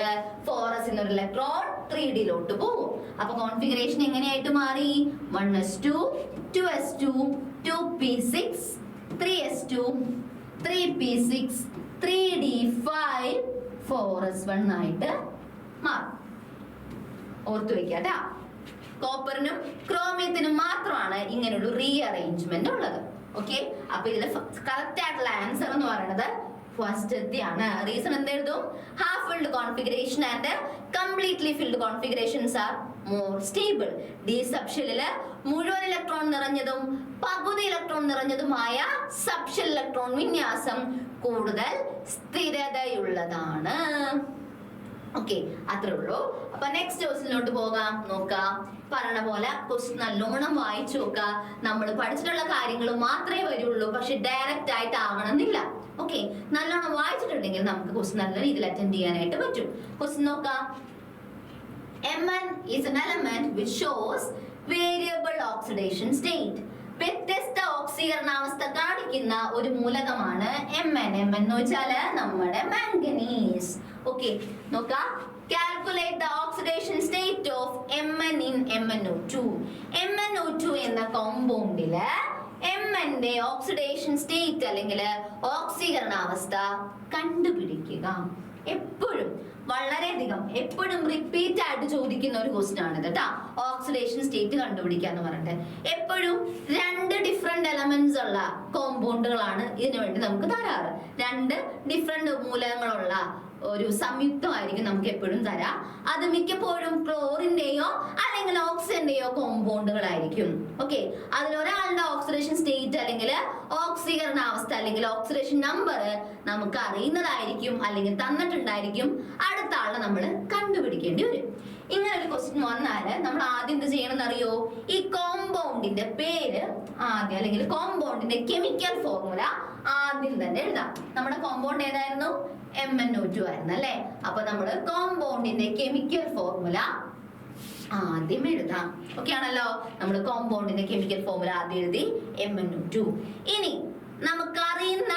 4s ഒരു ഇലക്ട്രോൺ 3Dയിലോട്ട് പോകും. അപ്പൊ കോൺഫിഗറേഷൻ എങ്ങനെയായിട്ട് മാറി? 1s2 2s2 2p6 3s2 3p6 3d5 4s1 ആയിട്ട് മാറും. ഓർത്തു വെക്കാട്ടാ, കോപ്പറിനും ക്രോമിയത്തിനും മാത്രമാണ് ഇങ്ങനെയുള്ള റീഅറേഞ്ച്മെന്റ് ഉള്ളത്. ഓക്കെ, അപ്പൊ ഇതിൽ കറക്റ്റ് ആയിട്ടുള്ള ആൻസർ എന്ന് പറയുന്നത് ഫസ്റ്റ് ആണ്. റീസൺ എന്തെഴുതും? Half filled configuration and completely filled configurations are more stable. D സബ്ഷെല്ലില് മുഴുവൻ ഇലക്ട്രോൺ നിറഞ്ഞതും പകുതി ഇലക്ട്രോൺ നിറഞ്ഞതുമായ സബ്ഷെൽ ഇലക്ട്രോൺ വിന്യാസം കൂടുതൽ സ്ഥിരതയുള്ളതാണ്. ഓക്കെ, അത്രേ ഉള്ളൂ. അപ്പൊ നെക്സ്റ്റ് ക്വസ്റ്റിനോട്ട് പോകാം. നോക്കാം, പറഞ്ഞ പോലെ ക്വസ്റ്റ്യൻ നല്ലോണം വായിച്ചു നോക്കുക. നമ്മൾ പഠിച്ചിട്ടുള്ള കാര്യങ്ങൾ മാത്രമേ വരുള്ളൂ, പക്ഷെ ഡയറക്റ്റ് ആയിട്ട് ആവണമെന്നില്ല. ഓക്കെ, നല്ലോണം വായിച്ചിട്ടുണ്ടെങ്കിൽ നമുക്ക് ക്വസ്റ്റ്യൻ നല്ല രീതിയിൽ അറ്റൻഡ് ചെയ്യാനായിട്ട് പറ്റും. ക്വസ്റ്റ്യൻ നോക്കാം. Mn is an element which shows variable oxidation state. വ്യത്യസ്ത ഓക്സീകരണാവസ്ഥ കാണിക്കുന്ന ഒരു മൂലകമാണ് Mn. Mn എന്ന് വെച്ചാല് നമ്മുടെ മാംഗനീസ്. ഓക്കെ, നോക്കാം. Calculate the oxidation state of Mn in MnO2. MnO2 എന്ന കോമ്പൗണ്ടില് Mn ഓക്സിഡേഷൻ സ്റ്റേറ്റ് അല്ലെങ്കിൽ ഓക്സീകരണാവസ്ഥ കണ്ടുപിടിക്കുക. എപ്പോഴും വളരെയധികം എപ്പോഴും റിപ്പീറ്റ് ആയിട്ട് ചോദിക്കുന്ന ഒരു ക്വസ്റ്റ്യൻ ആണ് കേട്ടോ. ഓക്സിഡേഷൻ സ്റ്റേറ്റ് കണ്ടുപിടിക്കുക എന്ന് പറഞ്ഞിട്ട് എപ്പോഴും 2 ഡിഫറെന്റ് എലമെന്റ്സ് ഉള്ള കോമ്പൗണ്ടുകളാണ് ഇതിനു വേണ്ടി നമുക്ക് തരാറ്. 2 ഡിഫറെന്റ് മൂലകങ്ങളുള്ള ഒരു സംയുക്തമായിരിക്കും നമുക്ക് എപ്പോഴും തരാം. അത് മിക്കപ്പോഴും ക്ലോറിന്റെയോ അല്ലെങ്കിൽ ഓക്സിജന്റെയോ കോമ്പൗണ്ടുകളായിരിക്കും. ഓക്കെ, അതിലൊരാളുടെ ഓക്സിഡേഷൻ സ്റ്റേറ്റ് അല്ലെങ്കിൽ ഓക്സീകരണാവസ്ഥ അല്ലെങ്കിൽ ഓക്സിഡേഷൻ നമ്പർ നമുക്ക് അറിയുന്നതായിരിക്കും അല്ലെങ്കിൽ തന്നിട്ടുണ്ടായിരിക്കും. അടുത്ത ആളെ നമ്മൾ കണ്ടുപിടിക്കേണ്ടി വരും. ഇങ്ങനെ ഒരു ക്വസ്റ്റ്യൻ വന്നാൽ നമ്മൾ ആദ്യം എന്ത് ചെയ്യണമെന്ന് അറിയോ? ഈ കോമ്പൗണ്ടിന്റെ പേര് ആദ്യം അല്ലെങ്കിൽ കോമ്പൗണ്ടിന്റെ കെമിക്കൽ ഫോർമുല ആദ്യം തന്നെ എഴുതാം. നമ്മുടെ കോമ്പൗണ്ട് ഏതായിരുന്നു? MnO2 ആയിരുന്നു അല്ലെ? അപ്പൊ നമ്മൾ കോമ്പൗണ്ടിന്റെ കെമിക്കൽ ഫോർമുല ആദ്യം എഴുതാം. ഓക്കെ ആണല്ലോ? നമ്മൾ കോമ്പൗണ്ടിന്റെ കെമിക്കൽ ഫോർമുല ആദ്യം എഴുതി MnO2. ഇനി നമുക്കറിയുന്ന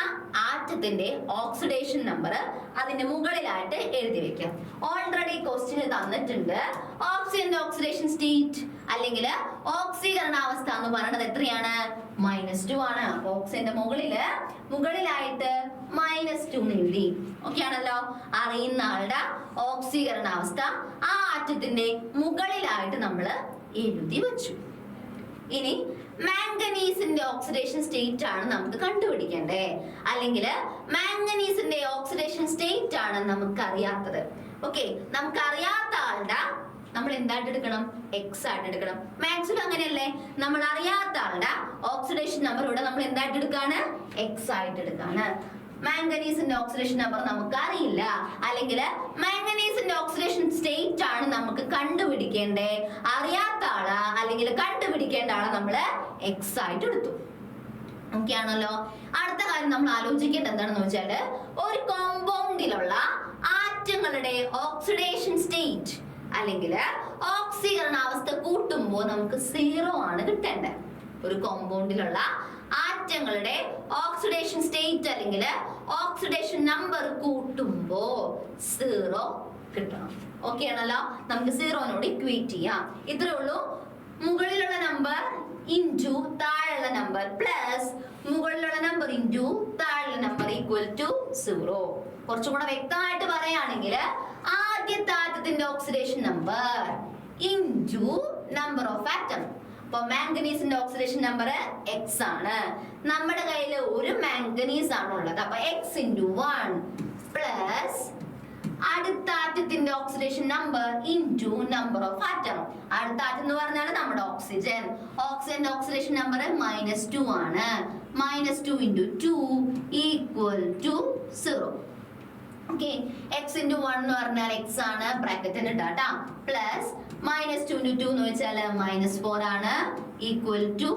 ആറ്റത്തിന്റെ ഓക്സിഡേഷൻ നമ്പർ അതിന്റെ മുകളിലായിട്ട് എഴുതി വെക്കാം. ഓൾറെഡി ക്വസ്റ്റ്യൻ തന്നിട്ടുണ്ട്. ഓക്സിജന്റെ ഓക്സിഡേഷൻ സ്റ്റേറ്റ് അല്ലെങ്കിൽ ഓക്സീകരണാവസ്ഥ എന്ന് പറയുന്നത് എത്രയാണ്? -2 ആണ്. അപ്പൊ ഓക്സിജന്റെ മുകളിലായിട്ട് -2 എഴുതി. ഓക്കെ ആണല്ലോ? അറിയുന്ന ആളുടെ ഓക്സീകരണാവസ്ഥ ആ ആറ്റത്തിന്റെ മുകളിലായിട്ട് നമ്മൾ എഴുതി വെച്ചു. ഇനി മാംഗനീസിന്റെ ഓക്സിഡേഷൻ സ്റ്റേറ്റ് ആണ് നമുക്ക് കണ്ടുപിടിക്കേണ്ടേ, അല്ലെങ്കിൽ മാംഗനീസിന്റെ ഓക്സിഡേഷൻ സ്റ്റേറ്റ് ആണ് നമുക്ക് അറിയാത്തത്. ഓക്കെ, നമുക്ക് അറിയാത്ത ആളുടെ നമ്മൾ എന്തായിട്ട് എടുക്കണം? എക്സ് ആയിട്ട് എടുക്കണം. മാത്സിലും അങ്ങനെയല്ലേ, നമ്മൾ അറിയാത്ത ആളുടെ ഓക്സിഡേഷൻ നമ്പർ ഇവിടെ നമ്മൾ എന്തായിട്ട് എടുക്കാണ്? എക്സ് ആയിട്ട് എടുക്കാണ്. മാംഗനീസിന്റെ ഓക്സിഡേഷൻ നമ്പർ നമുക്ക് അറിയില്ല, അല്ലെങ്കിൽ മാംഗനീസിന്റെ ഓക്സിഡേഷൻ സ്റ്റേറ്റ് ആണ് നമുക്ക് കണ്ടുപിടിക്കേണ്ടേ. അറിയാത്ത ആള് അല്ലെങ്കിൽ കണ്ടുപിടിക്കേണ്ട ആളെ നമ്മള് എക്സ് ആയിട്ട് എടുത്തു. ഓക്കെ ആണല്ലോ. അടുത്ത കാര്യം നമ്മൾ ആലോചിക്കേണ്ടത് എന്താണെന്ന് വെച്ചാല്, ഒരു കോമ്പൗണ്ടിലുള്ള ആറ്റങ്ങളുടെ ഓക്സിഡേഷൻ സ്റ്റേറ്റ് അല്ലെങ്കിൽ ഓക്സീകരണാവസ്ഥ കൂട്ടുമ്പോൾ നമുക്ക് 0 ആണ് കിട്ടേണ്ടത്. ഒരു കോമ്പൗണ്ടിലുള്ള ആറ്റങ്ങളുടെ ഓക്സിഡേഷൻ സ്റ്റേറ്റ് അല്ലെങ്കിൽ ഓക്സിഡേഷൻ നമ്പർ കൂട്ടുമ്പോ 0 കിട്ടണം. ഓക്കെ ആണല്ലോ. നമുക്ക് 0നോട് ഇക്വേറ്റ് ചെയ്യാം. ഇത്രേ ഉള്ളൂ. മുകളിലുള്ള നമ്പർ ഇൻറ്റു താഴെയുള്ള നമ്പർ പ്ലസ് മുകളിലുള്ള നമ്പർ ഇൻറ്റു താഴെയുള്ള നമ്പർ ഈക്വൽ ടു 0. കുറച്ചും കൂടെ വ്യക്തമായിട്ട് പറയുകയാണെങ്കിൽ ആദ്യത്തെ ആറ്റത്തിന്റെ oxidation number into number of atom. അപ്പൊ മാംഗനീസിന്റെ ഓക്സിഡേഷൻ നമ്പർ എക്സ് ആണ്. നമ്മുടെ കയ്യിൽ ഒരു മാംഗനീസ് ആണ് ഉള്ളത്. അപ്പൊ എക്സ് ഇൻറ്റു 1 പ്ലസ് അടുത്ത ആറ്റത്തിന്റെ oxidation number into number of atom. അടുത്ത ആറ്റം എന്ന് പറഞ്ഞാൽ നമ്മുടെ ഓക്സിജൻ. ഓക്സിജന്റെ ഓക്സിഡേഷൻ നമ്പർ -2 ആണ്. -2 into 2 equal to 0. Okay, X into 1 എന്ന് പറഞ്ഞാൽ എക്സ് ആണ്, ബ്രാക്കറ്റിന് ഇട്ടാ, പ്ലസ് -2 ഇൻറ്റു 2 എന്ന് വെച്ചാൽ -4 ആണ്, ഈക്വൽ ടു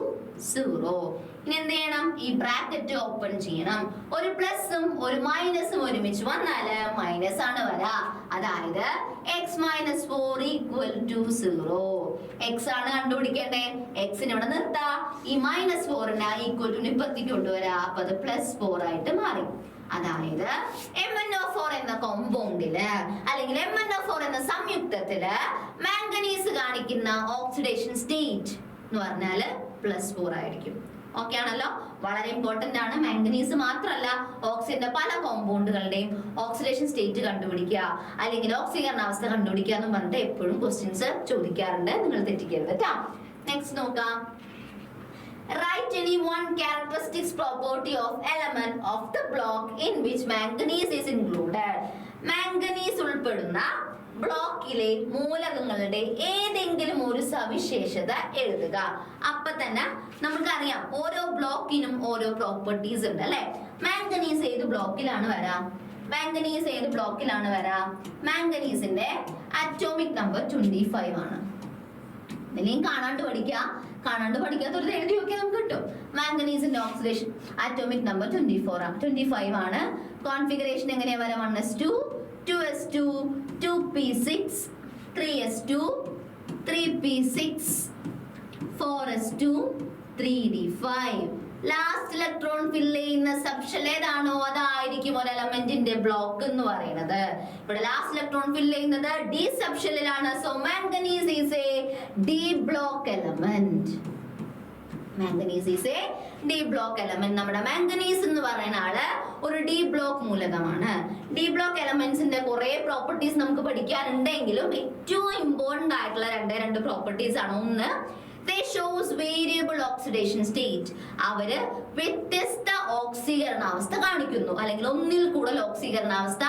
0. ഇനി എന്ത് ചെയ്യണം? ഈ ബ്രാക്കറ്റ് ഓപ്പൺ ചെയ്യണം. ഒരു പ്ലസും ഒരു മൈനസും ഒരുമിച്ച് വന്നാല് മൈനസ് ആണ് വരാ. അതായത് x - 4 ഈക്വൽ ടു 0. എക്സ് ആണ് കണ്ടുപിടിക്കേണ്ടേ. എക്സിന് ഇവിടെ നിർത്താ. ഈ -4നെ ഈക്വൽ ടു ഇപ്പത്തേക്ക് കൊണ്ടുവരാ. അപ്പൊ അത് +4 ആയിട്ട് മാറി. അതായത് MnO4 എന്ന കോമ്പൗണ്ടില് അല്ലെങ്കിൽ MnO4 എന്ന സംയുക്തത്തില് മാംഗനീസ് കാണിക്കുന്ന ഓക്സിഡേഷൻ സ്റ്റേറ്റ് എന്ന് പറഞ്ഞാല് +4 ആയിരിക്കും. ഓക്കെ ആണല്ലോ. വളരെ ഇമ്പോർട്ടന്റ് ആണ്. മാംഗനീസ് മാത്രമല്ല, ഓക്സിജന്റെ പല കോമ്പൗണ്ടുകളുടെയും ഓക്സിഡേഷൻ സ്റ്റേറ്റ് കണ്ടുപിടിക്കുക അല്ലെങ്കിൽ ഓക്സീകരണാവസ്ഥ കണ്ടുപിടിക്കുക എന്ന് പറഞ്ഞിട്ട് എപ്പോഴും ക്വസ്റ്റ്യൻസ് ചോദിക്കാറുണ്ട്. നിങ്ങൾ തെറ്റിക്കരുത് കേട്ടോ. നെക്സ്റ്റ് നോക്കാം. Write any one characteristics property of element of the block in which manganese is included. Manganese ഉൾപ്പെടുന്ന ബ്ലോക്കിലെ മൂലകങ്ങളുടെ ഏതെങ്കിലും ഒരു സവിശേഷത എഴുതുക. അപ്പൊ തന്നെ നമുക്കറിയാം ഓരോ ബ്ലോക്കിനും ഓരോ പ്രോപ്പർട്ടീസ് ഉണ്ട് അല്ലെ. മാംഗനീസ് ഏത് ബ്ലോക്കിലാണ് വരാം? മാംഗനീസ് ഏത് ബ്ലോക്കിലാണ് വരാം? മാംഗനീസിന്റെ അറ്റോമിക് നമ്പർ 25 ആണ്. ഇതിനെയും കാണാണ്ട് പഠിക്കാത്തൊരു എഴുതി നോക്കിയാൽ നമുക്ക് കിട്ടും. മാംഗനീസിന്റെ ഓക്സിഡേഷൻ അറ്റോമിക് നമ്പർ 25 ആണ്. കോൺഫിഗറേഷൻ എങ്ങനെയാ വരാം? 1s2 2s2 2p6 3s2 3p6 4s2 3d5. Last electron fill ചെയ്യുന്ന സബ്ഷെൽ ഏതാണോ അതായിരിക്കും ഒരു എലമെന്റിന്റെ ബ്ലോക്ക് എന്ന് പറയുന്നത്. ഇവിടെ ലാസ്റ്റ് ഇലക്ട്രോൺ ഫില്ല് ചെയ്യുന്നത് ഡി സബ്ഷെല്ലിലാണ്. So manganese is a D block element. Manganese is a D block element. നമ്മുടെ മാംഗനീസ് എന്ന് പറയുന്ന ആള് ഒരു ഡി ബ്ലോക്ക് മൂലകമാണ്. ഡി ബ്ലോക്ക് എലമെന്റ്സിന്റെ കുറെ പ്രോപ്പർട്ടീസ് നമുക്ക് പഠിക്കാനുണ്ടെങ്കിലും ഏറ്റവും ഇമ്പോർട്ടന്റ് ആയിട്ടുള്ള രണ്ട് പ്രോപ്പർട്ടീസ് ആണ്. ഒന്ന്, they shows variable oxidation state. അവര് വ്യത്യസ്ത ഓക്സീകരണാവസ്ഥ കാണിക്കുന്നു അല്ലെങ്കിൽ ഒന്നിൽ കൂടുതൽ ഓക്സീകരണാവസ്ഥ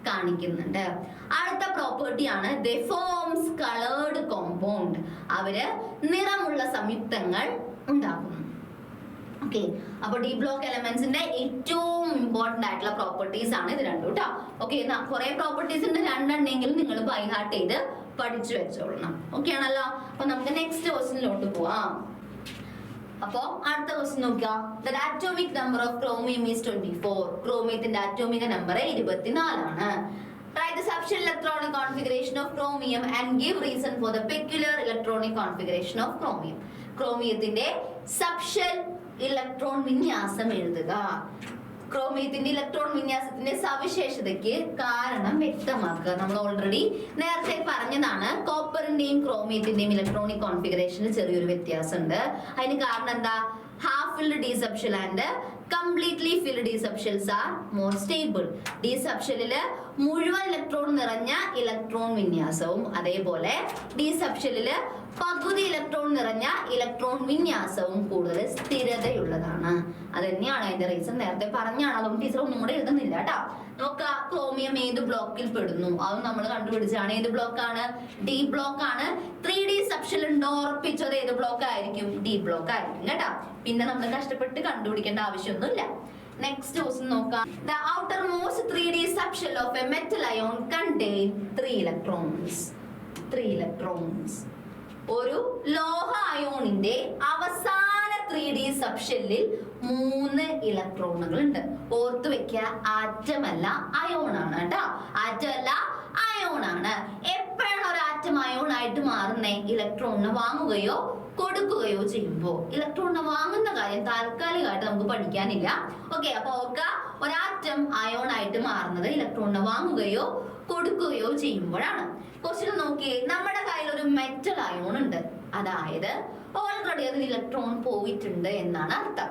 കാണിക്കുന്നുണ്ട്. അടുത്ത പ്രോപ്പർട്ടി ആണ് they forms colored compound. അവര് നിറമുള്ള സംയുക്തങ്ങൾ ഉണ്ടാക്കുന്നു. ഓക്കെ, അപ്പൊ ഡി ബ്ലോക്ക് എലമെന്റ്സിന്റെ ഏറ്റവും ഇമ്പോർട്ടന്റ് ആയിട്ടുള്ള പ്രോപ്പർട്ടീസ് ആണ് ഇത് രണ്ടും കേട്ടോ. ഓക്കെ, കുറെ പ്രോപ്പർട്ടീസ് ഉണ്ട്, രണ്ടെണ്ണെങ്കിലും നിങ്ങൾ ബൈ ഹാർട്ട് ചെയ്ത് പഠിച്ചു വെച്ചോളണം. ഓക്കെ ആണല്ലോ. അപ്പൊ നമുക്ക് നെക്സ്റ്റ് ക്വസ്റ്റ്യനിലോട്ട് പോവാം. അപ്പോ അടുത്ത ക്വസ്റ്റ്യൻ നോക്കാം. The atomic number of chromium is 24. ക്രോമിയത്തിന്റെ അറ്റോമിക നമ്പർ 24 ആണ്. Write the subshell electronic configuration of chromium and give reason for the peculiar electronic configuration of chromium. ക്രോമിയത്തിന്റെ സബ്ഷെൽ ഇലക്ട്രോൺ വിന്യാസം എഴുതുക. ക്രോമിയത്തിന്റെ ഇലക്ട്രോൺ വിന്യാസത്തിന്റെ സവിശേഷതയ്ക്ക് കാരണം വ്യക്തമാക്കുക. നമ്മൾ ഓൾറെഡി നേരത്തെ പറഞ്ഞതാണ്, കോപ്പറിന്റെയും ക്രോമിയത്തിന്റെയും ഇലക്ട്രോണിക് കോൺഫിഗറേഷനിൽ ചെറിയൊരു വ്യത്യാസമുണ്ട്. അതിന് കാരണം എന്താ? Half filled D subshell and completely filled D subshells are more stable. D സബ്ഷെല്ലില് മുഴുവൻ ഇലക്ട്രോൺ നിറഞ്ഞ ഇലക്ട്രോൺ വിന്യാസവും അതേപോലെ ഡി സബ്ഷെല്ലില് പകുതി ഇലക്ട്രോൺ നിറഞ്ഞ ഇലക്ട്രോൺ വിന്യാസവും കൂടുതൽ സ്ഥിരതയുള്ളതാണ്. അത് തന്നെയാണ് അതിന്റെ റീസൺ. നേരത്തെ പറഞ്ഞാണ്, അതുകൊണ്ട് ടീച്ചർ ഒന്നും കൂടെ എഴുതുന്നില്ല കേട്ടോ. നോക്കാം, ക്രോമിയം ഏത് ബ്ലോക്കിൽ പെടുന്നു? അത് നമ്മൾ കണ്ടുപിടിച്ചാണ്. ഏത് ബ്ലോക്കാണ്? ഡി ബ്ലോക്ക് ആണ്. 3D സബ്ഷെൽ ഉണ്ടോ? ഉറപ്പിച്ചത് ഏത് ബ്ലോക്ക് ആയിരിക്കും? ഡി ബ്ലോക്ക് ആയിരിക്കും കേട്ടോ. പിന്നെ നമ്മൾ കഷ്ടപ്പെട്ട് കണ്ടുപിടിക്കേണ്ട ആവശ്യമൊന്നുമില്ല. നെക്സ്റ്റ് ക്വസ്റ്റ്യൻ നോക്കാം. The outermost 3D subshell of a metal ion contain 3 electrons. 3 electrons. ഒരു ലോഹ അയോണിന്റെ അവസാന 3D സബ്ഷെല്ലിൽ 3 ഇലക്ട്രോണുകൾ ഉണ്ട്. ഓർത്ത് വെക്കുക, ആറ്റം അല്ല അയോൺ ആണ് കേട്ടോ. ആറ്റം അല്ല അയോൺ ആണ്. എപ്പോഴാണ് ഒരു ആറ്റം അയോൺ ആയിട്ട് മാറുന്നേ? ഇലക്ട്രോണിനെ വാങ്ങുകയോ കൊടുക്കുകയോ ചെയ്യുമ്പോൾ. ഇലക്ട്രോണിനെ വാങ്ങുന്ന കാര്യം താൽക്കാലികമായിട്ട് നമുക്ക് പഠിക്കാനില്ല. ഓക്കെ, അപ്പൊ ഓർക്കുക, ഒരാറ്റം അയോൺ ആയിട്ട് മാറുന്നത് ഇലക്ട്രോണിനെ വാങ്ങുകയോ കൊടുക്കുകയോ ചെയ്യുമ്പോഴാണ്. ക്വസ്റ്റ്യൻ നോക്കിയേ, നമ്മുടെ കയ്യിൽ ഒരു മെറ്റൽ അയോൺ ഉണ്ട്. അതായത് ഓൾറെഡി അതിൽ ഇലക്ട്രോൺ പോയിട്ടുണ്ട് എന്നാണ് അർത്ഥം.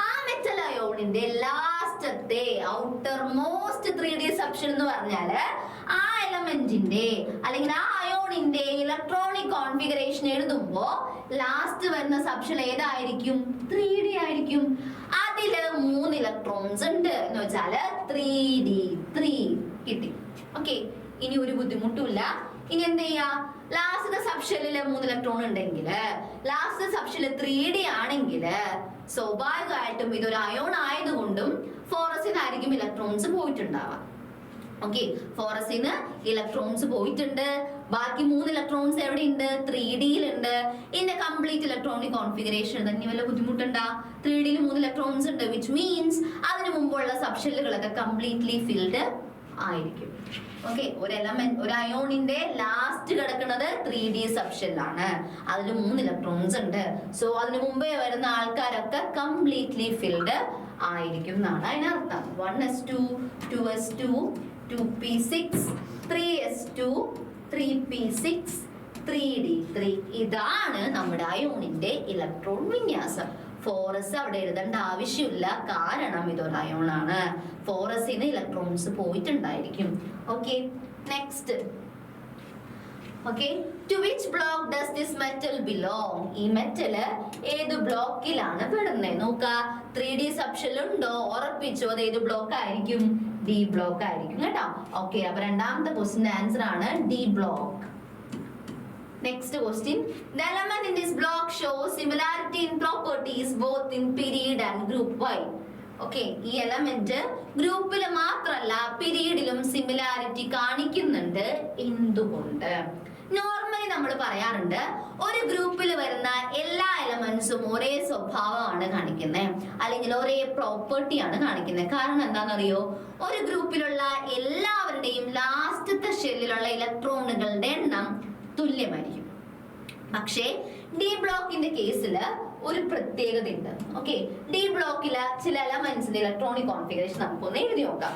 ആ മെറ്റൽ അയോണിന്റെ ലാസ്റ്റത്തെ ഔട്ടർ മോസ്റ്റ് 3D സബ്ഷെൽ എന്ന് പറഞ്ഞാല് ആ എലമെന്റിന്റെ അല്ലെങ്കിൽ ആ അയോണിന്റെ ഇലക്ട്രോണിക് കോൺഫിഗറേഷൻ എഴുതുമ്പോ ലാസ്റ്റ് വരുന്ന സബ്ഷെൽ ഏതായിരിക്കും? 3D ആയിരിക്കും. അതില് 3 ഇലക്ട്രോൺസ് ഉണ്ട് എന്ന് വെച്ചാല് 3D3 കിട്ടി. ഓക്കെ, ഇനി ഒരു ബുദ്ധിമുട്ടുമില്ല. ഇനി എന്ത് ചെയ്യാ? ലാസ്റ്റ് സബ്ഷെല്ലില് 3 ഇലക്ട്രോൺ ഉണ്ടെങ്കിൽ, ലാസ്റ്റ് സബ്ഷെല്ല് 3D ആണെങ്കിൽ സ്വാഭാവികമായിട്ടും ഇതൊരു അയോൺ ആയതുകൊണ്ടും ഫോറസിനായിരിക്കും ഇലക്ട്രോൺസ് പോയിട്ടുണ്ടാവാം. ഓക്കെ, ഫോറസിന് ഇലക്ട്രോൺസ് പോയിട്ടുണ്ട്. ബാക്കി 3 ഇലക്ട്രോൺസ് എവിടെയുണ്ട്? 3Dയിലുണ്ട്. ഇതിന്റെ കംപ്ലീറ്റ് ഇലക്ട്രോണിക് കോൺഫിഗറേഷൻ തന്നെ വല്ല ബുദ്ധിമുട്ടുണ്ടാ? 3Dയിൽ 3 ഇലക്ട്രോൺസ് ഉണ്ട്, വിച്ച് മീൻസ് അതിനു മുമ്പുള്ള സബ്ഷെല്ലുകളൊക്കെ കംപ്ലീറ്റ്ലി ഫിൽഡ് ആയിരിക്കും. ഓക്കെ, ഒരു എലമെന്റ്, ഒരു അയോണിന്റെ ലാസ്റ്റ് കിടക്കുന്നത് 3D സബ്ഷെല്ലാണ്. അതിൽ 3 ഇലക്ട്രോൺസ് ഉണ്ട്. സോ അതിനു മുമ്പേ വരുന്ന ആൾക്കാരൊക്കെ കംപ്ലീറ്റ്ലി ഫിൽഡ് ആയിരിക്കും എന്നാണ് അതിനർത്ഥം. 1s2 2s2 2p6 3s2 3p6 3d3. ഇതാണ് നമ്മുടെ അയോണിന്റെ ഇലക്ട്രോൺ വിന്യാസം. ഫോറസ് അവിടെ എഴുതേണ്ട ആവശ്യമില്ല, കാരണം ഇതൊരു അയോൺ ആണ്. ഫോറസിന് ഇലക്ട്രോൺസ് പോയിട്ടുണ്ടായിരിക്കും. Okay, next. Okay, to which block does this metal belong? ഈ മെറ്റല് ഏത് ബ്ലോക്കിലാണ് പെടുന്നത്? നോക്ക, 3D സബ്ഷെൽ ഉണ്ടോ? ഉറപ്പിച്ചോ അത് ഏത് ബ്ലോക്ക് ആയിരിക്കും? ഡി ബ്ലോക്ക് ആയിരിക്കും കേട്ടോ. ഓക്കെ, അപ്പൊ രണ്ടാമത്തെ ക്വസ്റ്റിന്റെ ആൻസർ ആണ് D block. Next question. The element in this block shows similarity in properties both in period and group. Why? Okay, ഈ എലമെന്റ് ഗ്രൂപ്പിൽ മാത്രമല്ല പീരീഡിലും സിമിലാരിറ്റി കാണിക്കുന്നുണ്ട്. എന്തുകൊണ്ട്? നോർമലി നമ്മൾ പറയാറുണ്ട്, ഒരു ഗ്രൂപ്പിൽ വരുന്ന എല്ലാ എലമെന്റ്സും ഒരേ സ്വഭാവമാണ് കാണിക്കുന്നത്, അല്ലെങ്കിൽ ഒരേ പ്രോപ്പർട്ടിയാണ് കാണിക്കുന്നത്. കാരണം എന്താണെന്നറിയോ? ഒരു ഗ്രൂപ്പിലുള്ള എല്ലാവരുടെയും ലാസ്റ്റത്തെ ഷെല്ലിലുള്ള ഇലക്ട്രോണുകളുടെ എണ്ണം തുല്യമായിരിക്കും. പക്ഷേ ഡി ബ്ലോക്കിന്റെ കേസിൽ ഒരു പ്രത്യേകത ഉണ്ട്. ഓക്കെ, ഡി ബ്ലോക്കിലെ ചില എലമെന്റ്സിന്റെ ഇലക്ട്രോണിക് കോൺഫിഗറേഷൻ നമുക്കൊന്ന് എഴുതി നോക്കാം.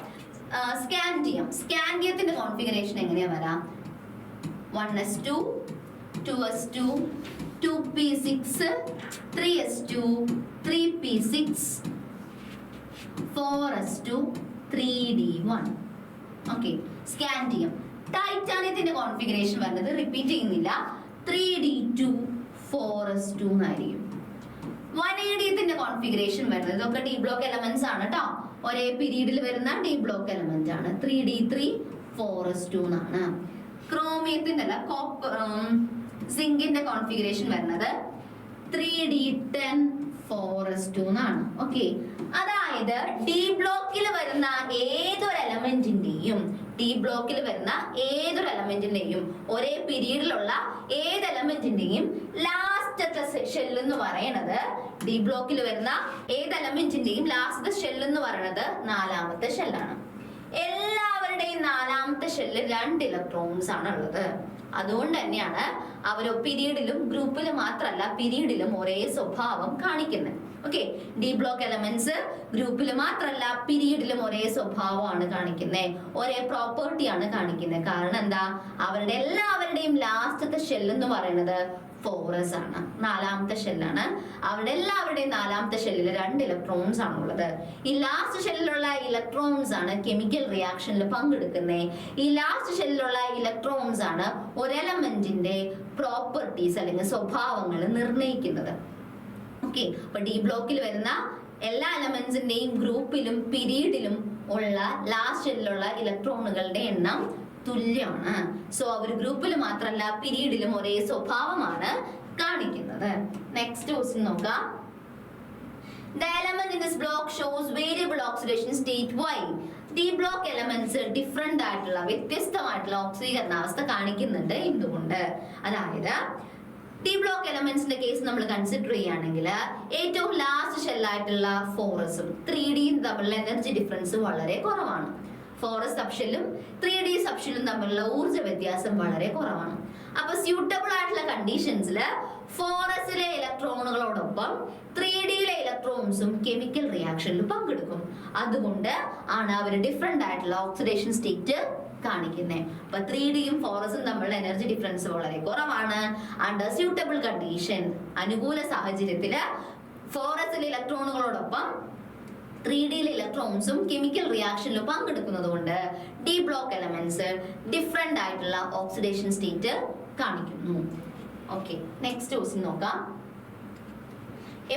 സ്കാൻഡിയത്തിന്റെ കോൺഫിഗറേഷൻ എങ്ങനെയാ വരാം? 1s2 2s2 2p6 3s2 3p6 4s2 3d1. Okay, scandium. ടൈറ്റാനിയത്തിന്റെ കോൺഫിഗറേഷൻ വരുന്നത് റിപ്പീറ്റ് ചെയ്യുന്നില്ല, 3d2 4s2 എന്നായിരിക്കും. വനേഡിയത്തിന്റെ കോൺഫിഗറേഷൻ വരുന്നത്, ഇതൊക്കെ ഡി ബ്ലോക്ക് എലമെന്റ്സ് ആണ് കേട്ടോ, ഒരേ പീരീഡിൽ വരുന്ന ഡി ബ്ലോക്ക് എലമെന്റ് ആണ്. 3d3 4s2 എന്നാണ്. ക്രോമിയത്തിന്റെ അല്ല, സിങ്കിന്റെ കോൺഫിഗറേഷൻ വരുന്നത് 3d10 4s2 എന്നാണ്. ഓക്കെ, അതായത് ഡി ബ്ലോക്കിൽ വരുന്ന ഏതൊരു എലമെന്റിന്റെയും ഒരേ പീരീഡിലുള്ള ഏത് എലമെന്റിന്റെയും ലാസ്റ്റത്തെ ഷെൽ എന്ന് പറയുന്നത്, ഡി ബ്ലോക്കിൽ വരുന്ന ഏത് എലമെന്റിന്റെയും ലാസ്റ്റത്തെ ഷെൽ എന്ന് പറയുന്നത് 4ാമത്തെ ഷെല്ലാണ്. എല്ലാവരുടെയും 4ാമത്തെ ഷെല്ലിൽ 2 ഇലക്ട്രോൺസ് ആണ് ഉള്ളത്. അതുകൊണ്ട് തന്നെയാണ് അവർ പീരീഡിലും ഗ്രൂപ്പിലും മാത്രമല്ല പീരീഡിലും ഒരേ സ്വഭാവം കാണിക്കുന്നത്. ഓക്കെ, ഡി ബ്ലോക്ക് എലമെന്റ്സ് ഗ്രൂപ്പിൽ മാത്രമല്ല പീരീഡിലും ഒരേ സ്വഭാവമാണ് കാണിക്കുന്നത്, ഒരേ പ്രോപ്പർട്ടിയാണ് കാണിക്കുന്നത്. കാരണം എന്താ, അവരുടെ എല്ലാവരുടെയും ലാസ്റ്റത്തെ ഷെൽ എന്ന് പറയുന്നത് ഫോറസ് ആണ്, നാലാമത്തെ ഷെല്ലാണ്. അവരുടെ എല്ലാവരുടെയും നാലാമത്തെ ഷെല്ലിൽ 2 ഇലക്ട്രോൺസ് ആണ് ഉള്ളത്. ഈ ലാസ്റ്റ് ഷെല്ലിലുള്ള ഇലക്ട്രോൺസ് ആണ് കെമിക്കൽ റിയാക്ഷനിൽ പങ്കെടുക്കുന്നത്. ഈ ലാസ്റ്റ് ഷെല്ലിലുള്ള ഇലക്ട്രോൺസ് ആണ് ഒരു എലമെന്റിന്റെ പ്രോപ്പർട്ടീസ് അല്ലെങ്കിൽ സ്വഭാവങ്ങൾ നിർണ്ണയിക്കുന്നത്. ഓക്കെ, അപ്പൊ ഡി ബ്ലോക്കിൽ വരുന്ന എല്ലാ എലമെന്റ്സിന്റെയും ഗ്രൂപ്പിലും പീരീഡിലും ഉള്ള ലാസ്റ്റ് ഷെല്ലിലുള്ള ഇലക്ട്രോണുകളുടെ എണ്ണം തുല്യമാണ്. സോ അവർ ഗ്രൂപ്പിൽ മാത്രമല്ല പീരീഡിലും ഒരേ സ്വഭാവമാണ് കാണിക്കുന്നത്. നെക്സ്റ്റ് ക്വസ്റ്റ്യൻ നോക്കാം. The element in this block shows variable oxidation state Y. D block elements different ആയിട്ടുള്ള വ്യത്യസ്തമായിട്ടുള്ള ഓക്സീകരണാവസ്ഥ കാണിക്കുന്നുണ്ട്. എന്തുകൊണ്ട്? അതായത് ഡി ബ്ലോക്ക് എലമെന്റ്സിന്റെ കേസ് നമ്മൾ കൺസിഡർ ചെയ്യുകയാണെങ്കിൽ ഏറ്റവും ലാസ്റ്റ് ഷെല്ലായിട്ടുള്ള ഫോറസും 3Dയും തമ്മിലുള്ള എനർജി ഡിഫറൻസ് വളരെ കുറവാണ്. ഫോറസ് സബ്ഷെല്ലും 3D സബ്ഷെല്ലും തമ്മിലുള്ള ഊർജ്ജ വ്യത്യാസം വളരെ കുറവാണ്. അപ്പൊ സ്യൂട്ടബിൾ ആയിട്ടുള്ള കണ്ടീഷൻസിൽ ഫോറസിലെ ഇലക്ട്രോണുകളോടൊപ്പം 3Dയിലെ ഇലക്ട്രോൺസും കെമിക്കൽ റിയാക്ഷനിൽ പങ്കെടുക്കും. അതുകൊണ്ട് ആണ് അവർ ഡിഫറെന്റ് ആയിട്ടുള്ള ഓക്സിഡേഷൻ സ്റ്റേറ്റ് കാണിക്കുന്നത്. അപ്പൊ 3Dയും ഫോറസും തമ്മിലുള്ള എനർജി ഡിഫറൻസ് വളരെ കുറവാണ്. അണ്ടർ സ്യൂട്ടബിൾ കണ്ടീഷൻ, അനുകൂല സാഹചര്യത്തില് ഫോറസിലെ ഇലക്ട്രോണുകളോടൊപ്പം 3Dയിലെ ഇലക്ട്രോൺസും കെമിക്കൽ റിയാക്ഷനിൽ പങ്കെടുക്കുന്നത് കൊണ്ട് ഡി ബ്ലോക്ക് എലമെന്റ്സ് ഡിഫറെന്റ് ആയിട്ടുള്ള ഓക്സിഡേഷൻ സ്റ്റേറ്റ് കാണിക്കുന്നു. ഓക്കെ, നെക്സ്റ്റ് ക്വസ്റ്റ്യൻ നോക്കാം.